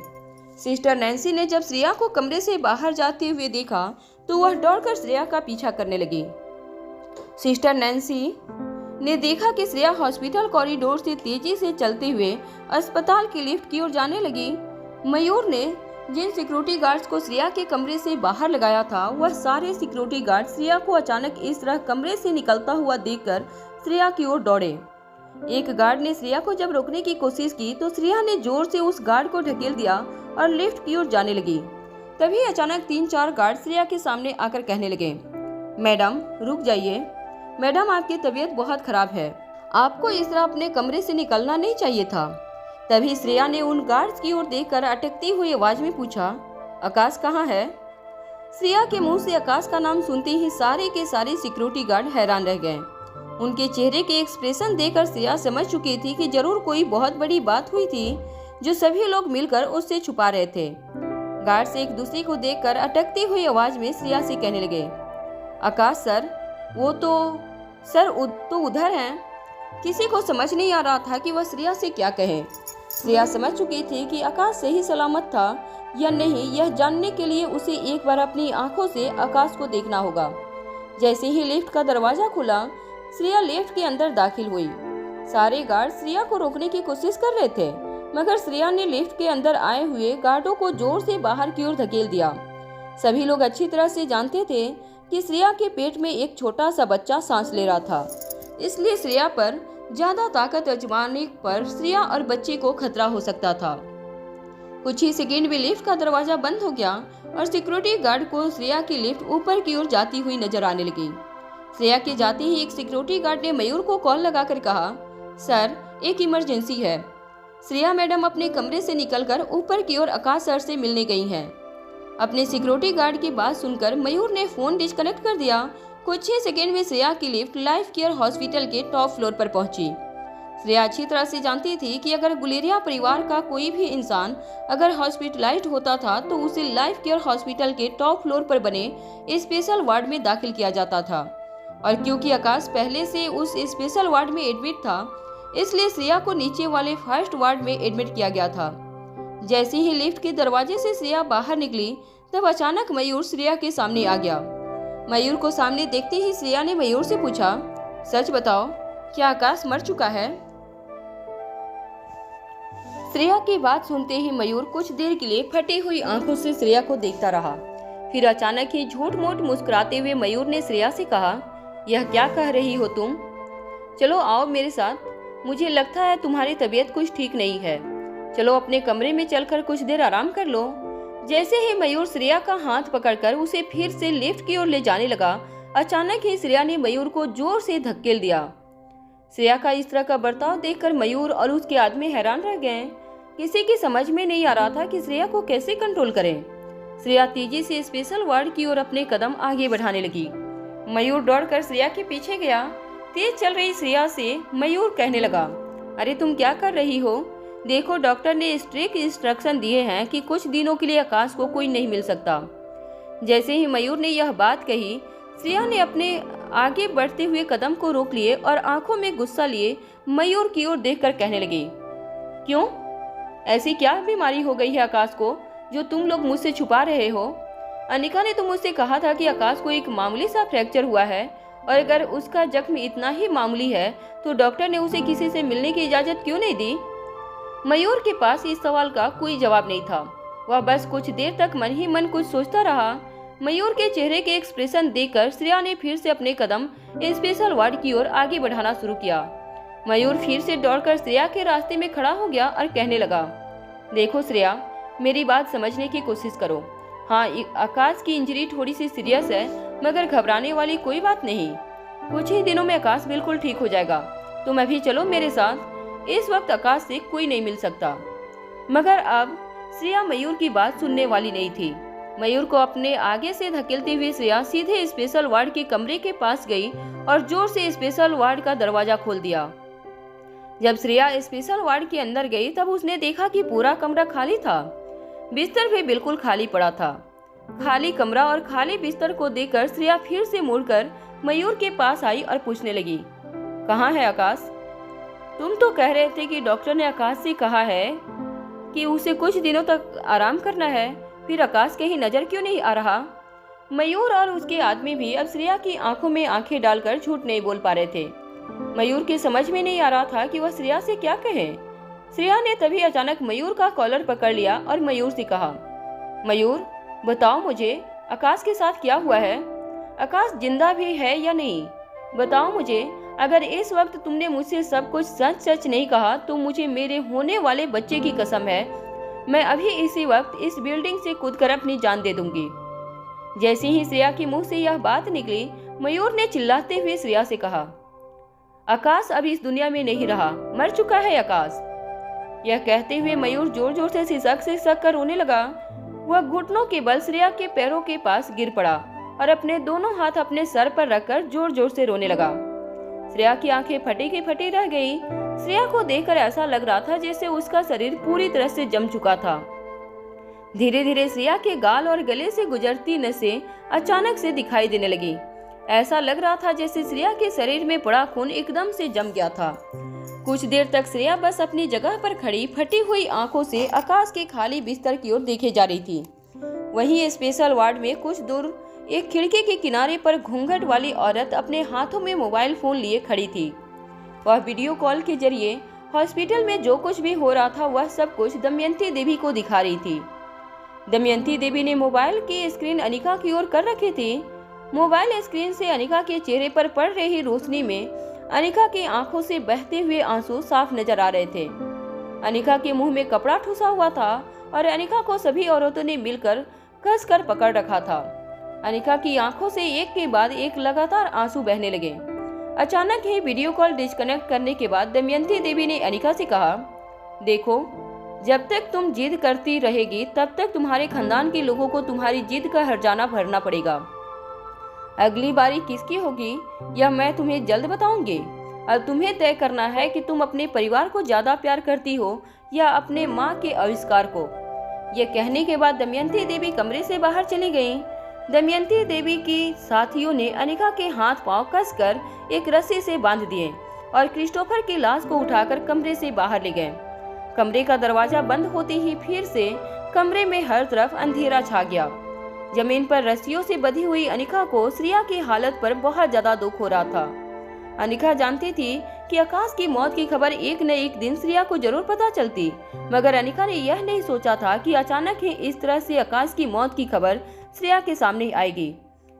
सिस्टर नैन्सी ने जब श्रेया को कमरे से बाहर जाते हुए देखा तो वह दौड़कर श्रेया का पीछा करने लगी। सिस्टर नैन्सी ने देखा कि श्रेया हॉस्पिटल कॉरिडोर से तेजी से चलते हुए अस्पताल की लिफ्ट की ओर जाने लगी। मयूर ने जिन सिक्योरिटी गार्ड्स को श्रेया के कमरे से बाहर लगाया था, वह सारे सिक्योरिटी गार्ड श्रेया को अचानक इस तरह कमरे से निकलता हुआ देखकर श्रेया की ओर दौड़े। एक गार्ड ने श्रेया को जब रोकने की कोशिश की तो श्रेया ने जोर से उस गार्ड को ढकेल दिया और लिफ्ट की ओर जाने लगी। तभी अचानक 3-4 गार्ड श्रेया के सामने आकर कहने लगे, मैडम रुक जाइए, मैडम आपकी तबीयत बहुत खराब है, आपको इस तरह अपने कमरे से निकलना नहीं चाहिए था। तभी श्रेया ने उन गार्ड्स की ओर देखकर अटकती हुई आवाज में पूछा, आकाश कहाँ है? श्रेया के मुंह से आकाश का नाम सुनते ही सारे के सारे सिक्योरिटी गार्ड हैरान रह गए। उनके चेहरे के एक्सप्रेशन देखकर श्रेया समझ चुकी थी कि जरूर कोई बहुत बड़ी बात हुई थी जो सभी लोग मिलकर उससे छुपा रहे थे। गार्ड्स एक दूसरे को देखकर अटकती हुई आवाज में श्रेया से कहने लगे, आकाश सर, वो तो उधर हैं। किसी को समझ नहीं आ रहा था कि वह श्रेया से क्या कहे। श्रेया समझ चुकी थी कि आकाश सही सलामत था या नहीं। यह जानने के लिए उसे एक बार अपनी आंखों से आकाश को देखना होगा। जैसे ही लिफ्ट का दरवाजा खुला, श्रेया लिफ्ट के अंदर दाखिल हुई। सारे गार्ड श्रेया को रोकने की कोशिश कर रहे थे, मगर श्रेया ने लिफ्ट के अंदर आए हुए गार्डों को जोर से बाहर की ओर धकेल दिया। सभी लोग अच्छी तरह से जानते थे कि श्रेया के पेट में एक छोटा सा बच्चा सांस ले रहा था, इसलिए श्रेया पर ज्यादा ताकत आजमाने पर श्रेया और बच्चे को खतरा हो सकता था। कुछ ही सेकंड में लिफ्ट का दरवाजा बंद हो गया और सिक्योरिटी गार्ड को श्रेया की लिफ्ट ऊपर की ओर जाती हुई नजर आने लगी। श्रेया के जाते ही एक सिक्योरिटी गार्ड ने मयूर को कॉल लगाकर कहा, सर, एक इमरजेंसी है। श्रेया मैडम अपने कमरे से निकलकर ऊपर की ओर आकाश सर से मिलने गई हैं। अपने सिक्योरिटी गार्ड की बात सुनकर मयूर ने फोन डिस्कनेक्ट कर दिया। कुछ ही सेकंड में श्रेया की लिफ्ट लाइफ केयर हॉस्पिटल के टॉप फ्लोर पर पहुंची। श्रेया अच्छी तरह से जानती थी कि अगर गुलेरिया परिवार का कोई भी इंसान अगर हॉस्पिटलाइज्ड होता था तो उसे लाइफ केयर हॉस्पिटल के टॉप फ्लोर पर बने स्पेशल वार्ड में दाखिल किया जाता था। और क्योंकि आकाश पहले से उस स्पेशल वार्ड में एडमिट था, इसलिए श्रेया को नीचे वाले फर्स्ट वार्ड में एडमिट किया गया था। जैसे ही लिफ्ट के दरवाजे से श्रेया बाहर निकली, तब अचानक मयूर श्रेया के सामने आ गया। मयूर को सामने देखते ही श्रेया ने मयूर से पूछा, सच बताओ, क्या आकाश मर चुका है? श्रेया की बात सुनते ही मयूर कुछ देर के लिए फटी हुई आंखों से श्रेया को देखता रहा। फिर अचानक ही झूठ मूठ मुस्कुराते हुए मयूर ने श्रेया से कहा, यह क्या कह रही हो तुम? चलो आओ मेरे साथ, मुझे लगता है तुम्हारी तबीयत कुछ ठीक नहीं है। चलो अपने कमरे में चलकर कुछ देर आराम कर लो। जैसे ही मयूर श्रेया का हाथ पकड़कर उसे फिर से लिफ्ट की ओर ले जाने लगा, अचानक ही श्रेया ने मयूर को जोर से धकेल दिया। श्रेया का इस तरह का बर्ताव देखकर मयूर और उसके आदमी हैरान रह गए। किसी की समझ में नहीं आ रहा था कि श्रेया को कैसे कंट्रोल करें। श्रेया तेजी से स्पेशल वार्ड की ओर अपने कदम आगे बढ़ाने लगी। मयूर दौड़कर श्रेया के पीछे गया। तेज चल रही श्रेया से मयूर कहने लगा, अरे तुम क्या कर रही हो? देखो, डॉक्टर ने स्ट्रिक्ट इंस्ट्रक्शन दिए हैं कि कुछ दिनों के लिए आकाश को कोई नहीं मिल सकता। जैसे ही मयूर ने यह बात कही, श्रेया ने अपने आगे बढ़ते हुए कदम को रोक लिए और आंखों में गुस्सा लिए मयूर की ओर देखकर कहने लगी, क्यों? ऐसी क्या बीमारी हो गई है आकाश को जो तुम लोग मुझसे छुपा रहे हो? अनिका ने तो मुझसे कहा था कि आकाश को एक मामूली सा फ्रैक्चर हुआ है, और अगर उसका जख्म इतना ही मामूली है तो डॉक्टर ने उसे किसी से मिलने की इजाजत क्यों नहीं दी? मयूर के पास इस सवाल का कोई जवाब नहीं था। वह बस कुछ देर तक मन ही मन कुछ सोचता रहा। मयूर के चेहरे के एक्सप्रेशन देखकर श्रेया ने फिर से अपने कदम स्पेशल वार्ड की ओर आगे बढ़ाना शुरू किया। मयूर फिर से दौड़कर श्रेया के रास्ते में खड़ा हो गया और कहने लगा, देखो श्रेया, मेरी बात समझने की कोशिश करो। हाँ, आकाश की इंजरी थोड़ी सी सीरियस है, मगर घबराने वाली कोई बात नहीं। कुछ ही दिनों में आकाश बिल्कुल ठीक हो जाएगा। तुम अभी चलो मेरे साथ। इस वक्त आकाश से कोई नहीं मिल सकता। मगर अब श्रेया मयूर की बात सुनने वाली नहीं थी। मयूर को अपने आगे से धकेलते हुए श्रेया सीधे स्पेशल वार्ड के कमरे के पास गई और जोर से स्पेशल वार्ड का दरवाजा खोल दिया। जब श्रेया स्पेशल वार्ड के अंदर गई, तब उसने देखा कि पूरा कमरा खाली था। बिस्तर भी बिल्कुल खाली पड़ा था। खाली कमरा और खाली बिस्तर को देखकर श्रेया फिर से मुड़कर मयूर के पास आई और पूछने लगी, कहाँ है आकाश? तुम तो कह रहे थे कि डॉक्टर ने आकाश से कहा है कि उसे कुछ दिनों तक आराम करना है, फिर आकाश कहीं नजर क्यों नहीं आ रहा? मयूर और उसके आदमी भी अब श्रेया की आंखों में आंखें डालकर झूठ नहीं बोल पा रहे थे। मयूर के समझ में नहीं आ रहा था कि वह श्रेया से क्या कहे। श्रेया ने तभी अचानक मयूर का कॉलर पकड़ लिया और मयूर से कहा, मयूर, बताओ मुझे, आकाश के साथ क्या हुआ है? आकाश जिंदा भी है या नहीं? बताओ मुझे। अगर इस वक्त तुमने मुझसे सब कुछ सच सच नहीं कहा तो मुझे मेरे होने वाले बच्चे की कसम है, मैं अभी इसी वक्त इस बिल्डिंग से कूदकर अपनी जान दे दूंगी। जैसे ही श्रेया के मुंह से यह बात निकली, मयूर ने चिल्लाते हुए श्रेया से कहा, आकाश अब इस दुनिया में नहीं रहा, मर चुका है आकाश। यह कहते हुए मयूर जोर जोर से सिसक कर रोने लगा। वह घुटनों के बल श्रेया के पैरों के पास गिर पड़ा और अपने दोनों हाथ अपने सर पर रखकर जोर जोर से रोने लगा। श्रेया की आंखें फटी की फटी रह गई। श्रेया को देखकर ऐसा लग रहा था जैसे उसका शरीर पूरी तरह से जम चुका था। धीरे धीरे श्रेया के गाल और गले से गुजरती नसें अचानक से दिखाई देने लगी। ऐसा लग रहा था जैसे श्रेया के शरीर में पड़ा खून एकदम से जम गया था। कुछ देर तक श्रेया बस अपनी जगह पर खड़ी फटी हुई आंखों से आकाश के खाली बिस्तर की ओर देखे जा रही थी। वहीं स्पेशल वार्ड में कुछ दूर एक खिड़की के किनारे पर घूंघट वाली औरत अपने हाथों में मोबाइल फोन लिए खड़ी थी। वह वीडियो कॉल के जरिए हॉस्पिटल में जो कुछ भी हो रहा था वह सब कुछ दमयंती देवी को दिखा रही थी। दमयंती देवी ने मोबाइल की स्क्रीन अनिका की ओर कर रखी थी। मोबाइल स्क्रीन से अनिका के चेहरे पर पड़ रही रोशनी में अनिका की आंखों से बहते हुए आंसू साफ नजर आ रहे थे। अनिका के मुंह में कपड़ा ठुसा हुआ था और अनिका को सभी औरतों ने मिलकर कसकर पकड़ रखा था। अनिका की आंखों से एक के बाद एक लगातार आंसू बहने लगे। अचानक ही वीडियो कॉल डिस्कनेक्ट करने के बाद दमयंती देवी ने अनिका से कहा, देखो, जब तक तुम जिद करती रहेगी तब तक तुम्हारे खानदान के लोगों को तुम्हारी जिद का हर्जाना भरना पड़ेगा। अगली बारी किसकी होगी यह मैं तुम्हें जल्द बताऊंगी। अब तुम्हें तय करना है कि तुम अपने परिवार को ज्यादा प्यार करती हो या अपने माँ के आविष्कार को। यह कहने के बाद दमयंती देवी कमरे से बाहर चली गईं। दमयंती देवी की साथियों ने अनिका के हाथ पांव कसकर एक रस्सी से बांध दिए और क्रिस्टोफर की लाश को उठाकर कमरे से बाहर ले गए। कमरे का दरवाजा बंद होते ही फिर से कमरे में हर तरफ अंधेरा छा गया। जमीन पर रस्सियों से बंधी हुई अनिका को श्रेया की हालत पर बहुत ज्यादा दुख हो रहा था। अनिका जानती थी कि आकाश की मौत की खबर एक न एक दिन श्रेया को जरूर पता चलती, मगर अनिका ने यह नहीं सोचा था कि अचानक ही इस तरह से आकाश की मौत की खबर श्रेया के सामने आएगी।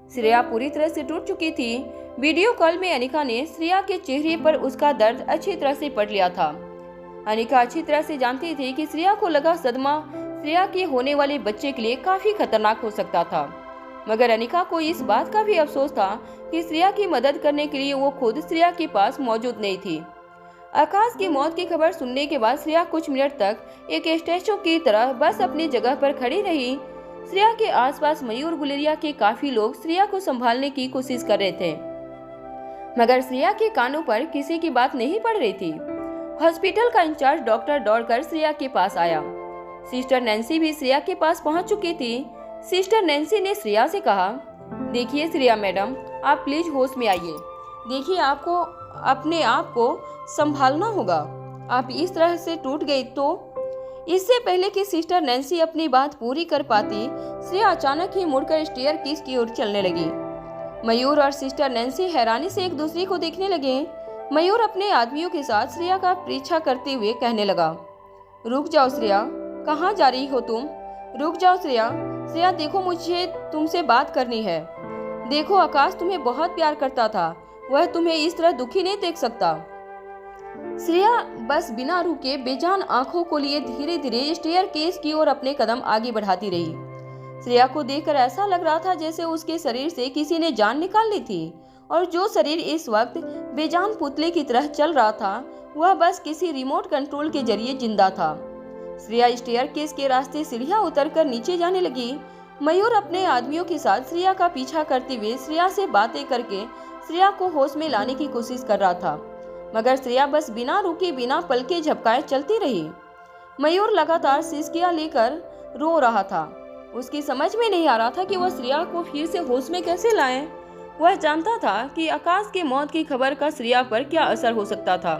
श्रेया पूरी तरह से टूट चुकी थी। वीडियो कॉल में अनिका ने श्रेया के चेहरे पर उसका दर्द अच्छी तरह से पढ़ लिया था। अनिका अच्छी तरह से जानती थी कि श्रेया को लगा सदमा श्रेया के होने वाले बच्चे के लिए काफी खतरनाक हो सकता था, मगर अनिका को इस बात का भी अफसोस था कि श्रेया की मदद करने के लिए वो खुद श्रेया के पास मौजूद नहीं थी। आकाश की मौत की खबर सुनने के बाद श्रेया कुछ मिनट तक एक स्टैचू की तरह बस अपनी जगह पर खड़ी रही। श्रेया के आसपास मयूर गुलेरिया के काफी लोग श्रेया को संभालने की कोशिश कर रहे थे, मगर श्रेया के कानों पर किसी की बात नहीं पड़ रही थी। हॉस्पिटल का इंचार्ज डॉक्टर दौड़कर श्रेया के पास आया। सिस्टर नैन्सी भी श्रेया के पास पहुंच चुकी थी। सिस्टर नैन्सी ने श्रेया से कहा, देखिए श्रेया मैडम, आप प्लीज होश में आइए। देखिए, आपको अपने आप को संभालना होगा। आप इस तरह से टूट गई तो। इससे पहले कि सिस्टर नैन्सी अपनी बात पूरी कर पाती, श्रेया अचानक ही मुड़कर स्टेयरकेस की ओर चलने लगी। मयूर और सिस्टर नैन्सी हैरानी से एक दूसरे को देखने लगे। मयूर अपने आदमियों के साथ श्रेया का पीछा करते हुए कहने लगा, रुक जाओ श्रेया, कहाँ जा रही हो तुम? रुक जाओ श्रेया। श्रेया देखो, मुझे तुमसे बात करनी है। देखो, आकाश तुम्हें बहुत प्यार करता था, वह तुम्हें इस तरह दुखी नहीं देख सकता। श्रेया बस बिना रुके बेजान आंखों को लिए धीरे धीरे स्टेयरकेस की ओर अपने कदम आगे बढ़ाती रही। श्रेया को देखकर ऐसा लग रहा था जैसे उसके शरीर से किसी ने जान निकाल ली थी, और जो शरीर इस वक्त बेजान पुतले की तरह चल रहा था वह बस किसी रिमोट कंट्रोल के जरिए जिंदा था। श्रेया स्टेयरकेस के रास्ते सीढ़ियां उतरकर नीचे जाने लगी। मयूर अपने आदमियों के साथ श्रेया का पीछा करते हुए श्रेया से बातें करके श्रेया को होश में लाने की कोशिश कर रहा था, मगर श्रेया बस बिना रुके बिना पलके झपकाए चलती रही। मयूर लगातार सिसकियां लेकर रो रहा था। उसकी समझ में नहीं आ रहा था कि वह श्रेया को फिर से होश में कैसे लाए। वह जानता था कि आकाश की मौत की खबर का श्रेया पर क्या असर हो सकता था।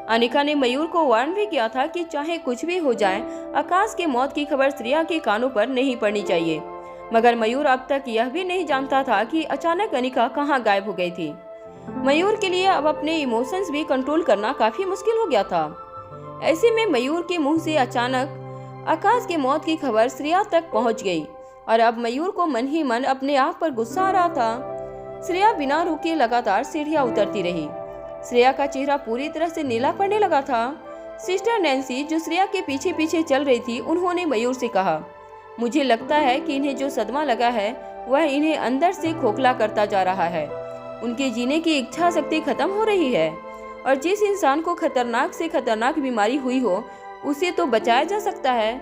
अनिका ने मयूर को वार्न भी किया था कि चाहे कुछ भी हो जाए, आकाश के मौत की खबर श्रेया के कानों पर नहीं पड़नी चाहिए, मगर मयूर अब तक यह भी नहीं जानता था कि अचानक अनिका कहाँ गायब हो गई थी। मयूर के लिए अब अपने इमोशंस भी कंट्रोल करना काफी मुश्किल हो गया था। ऐसे में मयूर के मुंह से अचानक आकाश की मौत की खबर श्रेया तक पहुंच गई और अब मयूर को मन ही मन अपने आप पर गुस्सा आ रहा था। श्रेया बिना रुके लगातार सीढ़ियां उतरती रही। श्रेया का चेहरा पूरी तरह से नीला पड़ने लगा था। सिस्टर नैन्सी जो श्रेया के पीछे पीछे चल रही थी, उन्होंने मयूर से कहा, मुझे लगता है कि इन्हें जो सदमा लगा है वह इन्हें अंदर से खोखला करता जा रहा है। उनके जीने की इच्छा शक्ति खत्म हो रही है, और जिस इंसान को खतरनाक से खतरनाक बीमारी हुई हो उसे तो बचाया जा सकता है,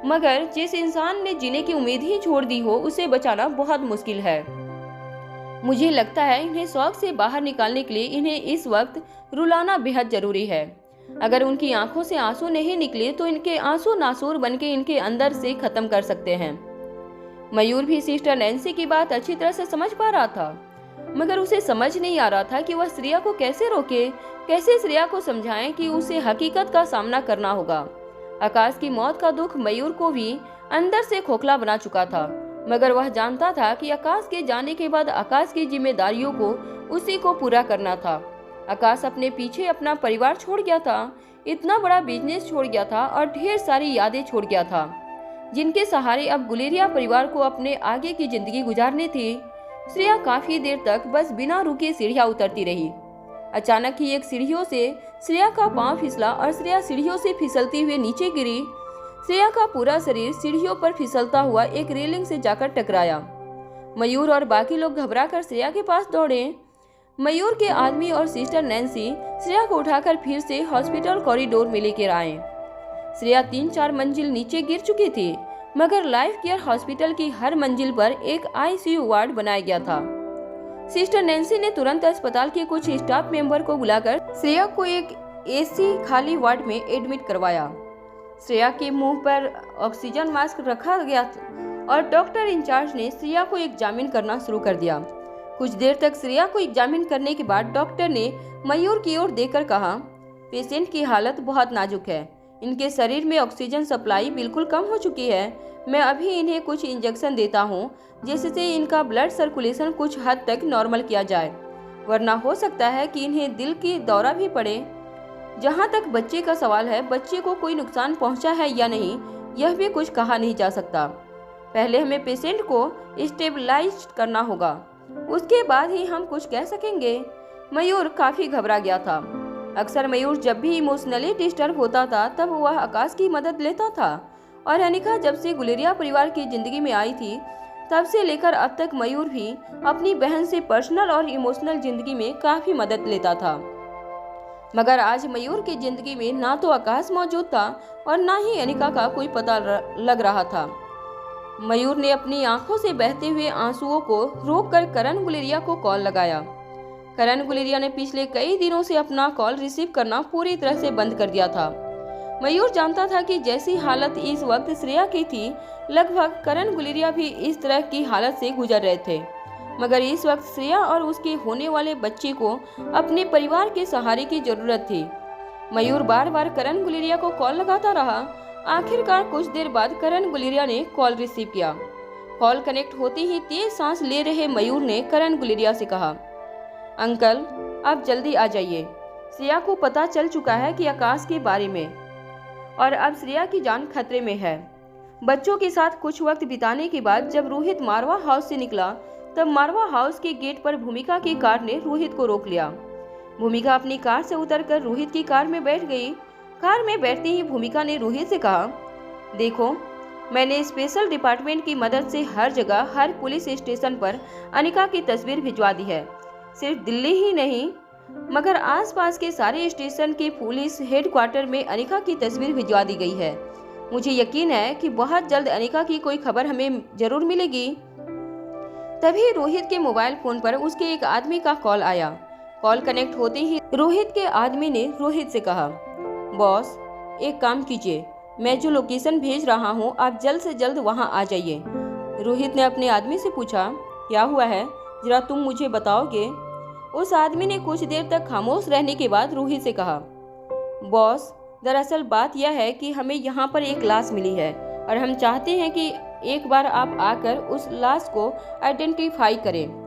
मगर जिस इंसान ने जीने की उम्मीद ही छोड़ दी हो उसे बचाना बहुत मुश्किल है। मुझे लगता है इन्हें शौक से बाहर निकालने के लिए इन्हें इस वक्त रुलाना बेहद जरूरी है। अगर उनकी आंखों से आंसू नहीं निकले तो इनके आंसू नासूर बनके इनके अंदर से खत्म कर सकते हैं। मयूर भी सिस्टर नैन्सी की बात अच्छी तरह से समझ पा रहा था, मगर उसे समझ नहीं आ रहा था कि वह श्रेया को कैसे रोके कैसे श्रेया को समझाएं कि उसे हकीकत का सामना करना होगा। आकाश की मौत का दुख मयूर को भी अंदर से खोखला बना चुका था, मगर वह जानता था कि आकाश के जाने के बाद आकाश की जिम्मेदारियों को उसी को पूरा करना था। आकाश अपने पीछे अपना परिवार छोड़ गया था, इतना बड़ा बिजनेस छोड़ गया था और ढेर सारी यादें छोड़ गया था, जिनके सहारे अब गुलेरिया परिवार को अपने आगे की जिंदगी गुजारनी थी। श्रेया काफी देर तक बस बिना रुके सीढ़ियां उतरती रही। अचानक ही एक सीढ़ियों से श्रेया का पांव फिसला और श्रेया सीढ़ियों से फिसलती हुए नीचे गिरी। श्रेया का पूरा शरीर सीढ़ियों पर फिसलता हुआ एक रेलिंग से जाकर टकराया। मयूर और बाकी लोग घबराकर श्रेया के पास दौड़े। मयूर के आदमी और सिस्टर नैन्सी श्रेया को उठाकर फिर से हॉस्पिटल कॉरिडोर में लेकर आए। श्रेया 3-4 मंजिल नीचे गिर चुकी थी, मगर लाइफ केयर हॉस्पिटल की हर मंजिल पर एक आईसीयू वार्ड बनाया गया था। सिस्टर नैन्सी ने तुरंत अस्पताल के कुछ स्टाफ मेंबर को बुलाकर श्रेया को एक एसी खाली वार्ड में एडमिट करवाया। श्रेया के मुंह पर ऑक्सीजन मास्क रखा गया और डॉक्टर इंचार्ज ने श्रेया को एग्जामिन करना शुरू कर दिया। कुछ देर तक श्रेया को एग्जामिन करने के बाद डॉक्टर ने मयूर की ओर देखकर कहा, पेशेंट की हालत बहुत नाजुक है, इनके शरीर में ऑक्सीजन सप्लाई बिल्कुल कम हो चुकी है। मैं अभी इन्हें कुछ इंजेक्शन देता हूँ, जिससे इनका ब्लड सर्कुलेशन कुछ हद तक नॉर्मल किया जाए, वरना हो सकता है कि इन्हें दिल की दौरा भी पड़े। जहाँ तक बच्चे का सवाल है, बच्चे को कोई नुकसान पहुँचा है या नहीं, यह भी कुछ कहा नहीं जा सकता। पहले हमें पेशेंट को स्टेबलाइज करना होगा, उसके बाद ही हम कुछ कह सकेंगे। मयूर काफी घबरा गया था। अक्सर मयूर जब भी इमोशनली डिस्टर्ब होता था तब वह आकाश की मदद लेता था, और अनिका जब से गुलेरिया परिवार की जिंदगी में आई थी तब से लेकर अब तक मयूर भी अपनी बहन से पर्सनल और इमोशनल जिंदगी में काफी मदद लेता था। मगर आज मयूर की जिंदगी में ना तो आकाश मौजूद था और ना ही अनिका का कोई पता लग रहा था। मयूर ने अपनी आंखों से बहते हुए आंसुओं को रोककर करण गुलेरिया को कॉल लगाया। करण गुलेरिया ने पिछले कई दिनों से अपना कॉल रिसीव करना पूरी तरह से बंद कर दिया था। मयूर जानता था कि जैसी हालत इस वक्त श्रेया की थी, लगभग करण गुलेरिया भी इस तरह की हालत से गुजर रहे थे। मगर इस वक्त श्रेया और उसके होने वाले बच्चे को अपने परिवार के सहारे की जरूरत थी। मयूर बार बार करण गुलेरिया को कॉल लगाता रहा। आखिरकार कुछ देर बाद करण गुलेरिया ने कॉल रिसीव किया। कॉल कनेक्ट होते ही तेज सांस ले रहे मयूर ने करण गुलेरिया से कहा, अंकल आप जल्दी आ जाइए। श्रेया को पता चल चुका है कि आकाश के बारे में, और अब श्रेया की जान खतरे में है। बच्चों के साथ कुछ वक्त बिताने के बाद जब रोहित मारवा हाउस से निकला, तब मारवा हाउस के गेट पर भूमिका की कार ने रोहित को रोक लिया। भूमिका अपनी कार से उतरकर रोहित की कार में बैठ गई। कार में बैठते ही भूमिका ने रोहित से कहा, देखो मैंने स्पेशल डिपार्टमेंट की मदद से हर जगह, हर पुलिस स्टेशन पर अनिका की तस्वीर भिजवा दी है। सिर्फ दिल्ली ही नहीं मगर आसपास के सारे स्टेशन के पुलिस हेडक्वार्टर में अनिका की तस्वीर भिजवा दी गई है। मुझे यकीन है कि बहुत जल्द अनिका की कोई खबर हमें जरूर मिलेगी। तभी रोहित के मोबाइल फोन पर उसके एक आदमी का कॉल आया। कॉल कनेक्ट होते ही रोहित के आदमी ने रोहित से कहा, बॉस एक काम कीजिए, मैं जो लोकेशन भेज रहा हूँ आप जल्द से जल्द वहाँ आ जाइए। रोहित ने अपने आदमी से पूछा, क्या हुआ है, जरा तुम मुझे बताओगे? उस आदमी ने कुछ देर तक खामोश रहने के बाद रोहित से कहा, बॉस दरअसल बात यह है कि हमें यहाँ पर एक लाश मिली है और हम चाहते हैं कि एक बार आप आकर उस लाश को आइडेंटिफाई करें।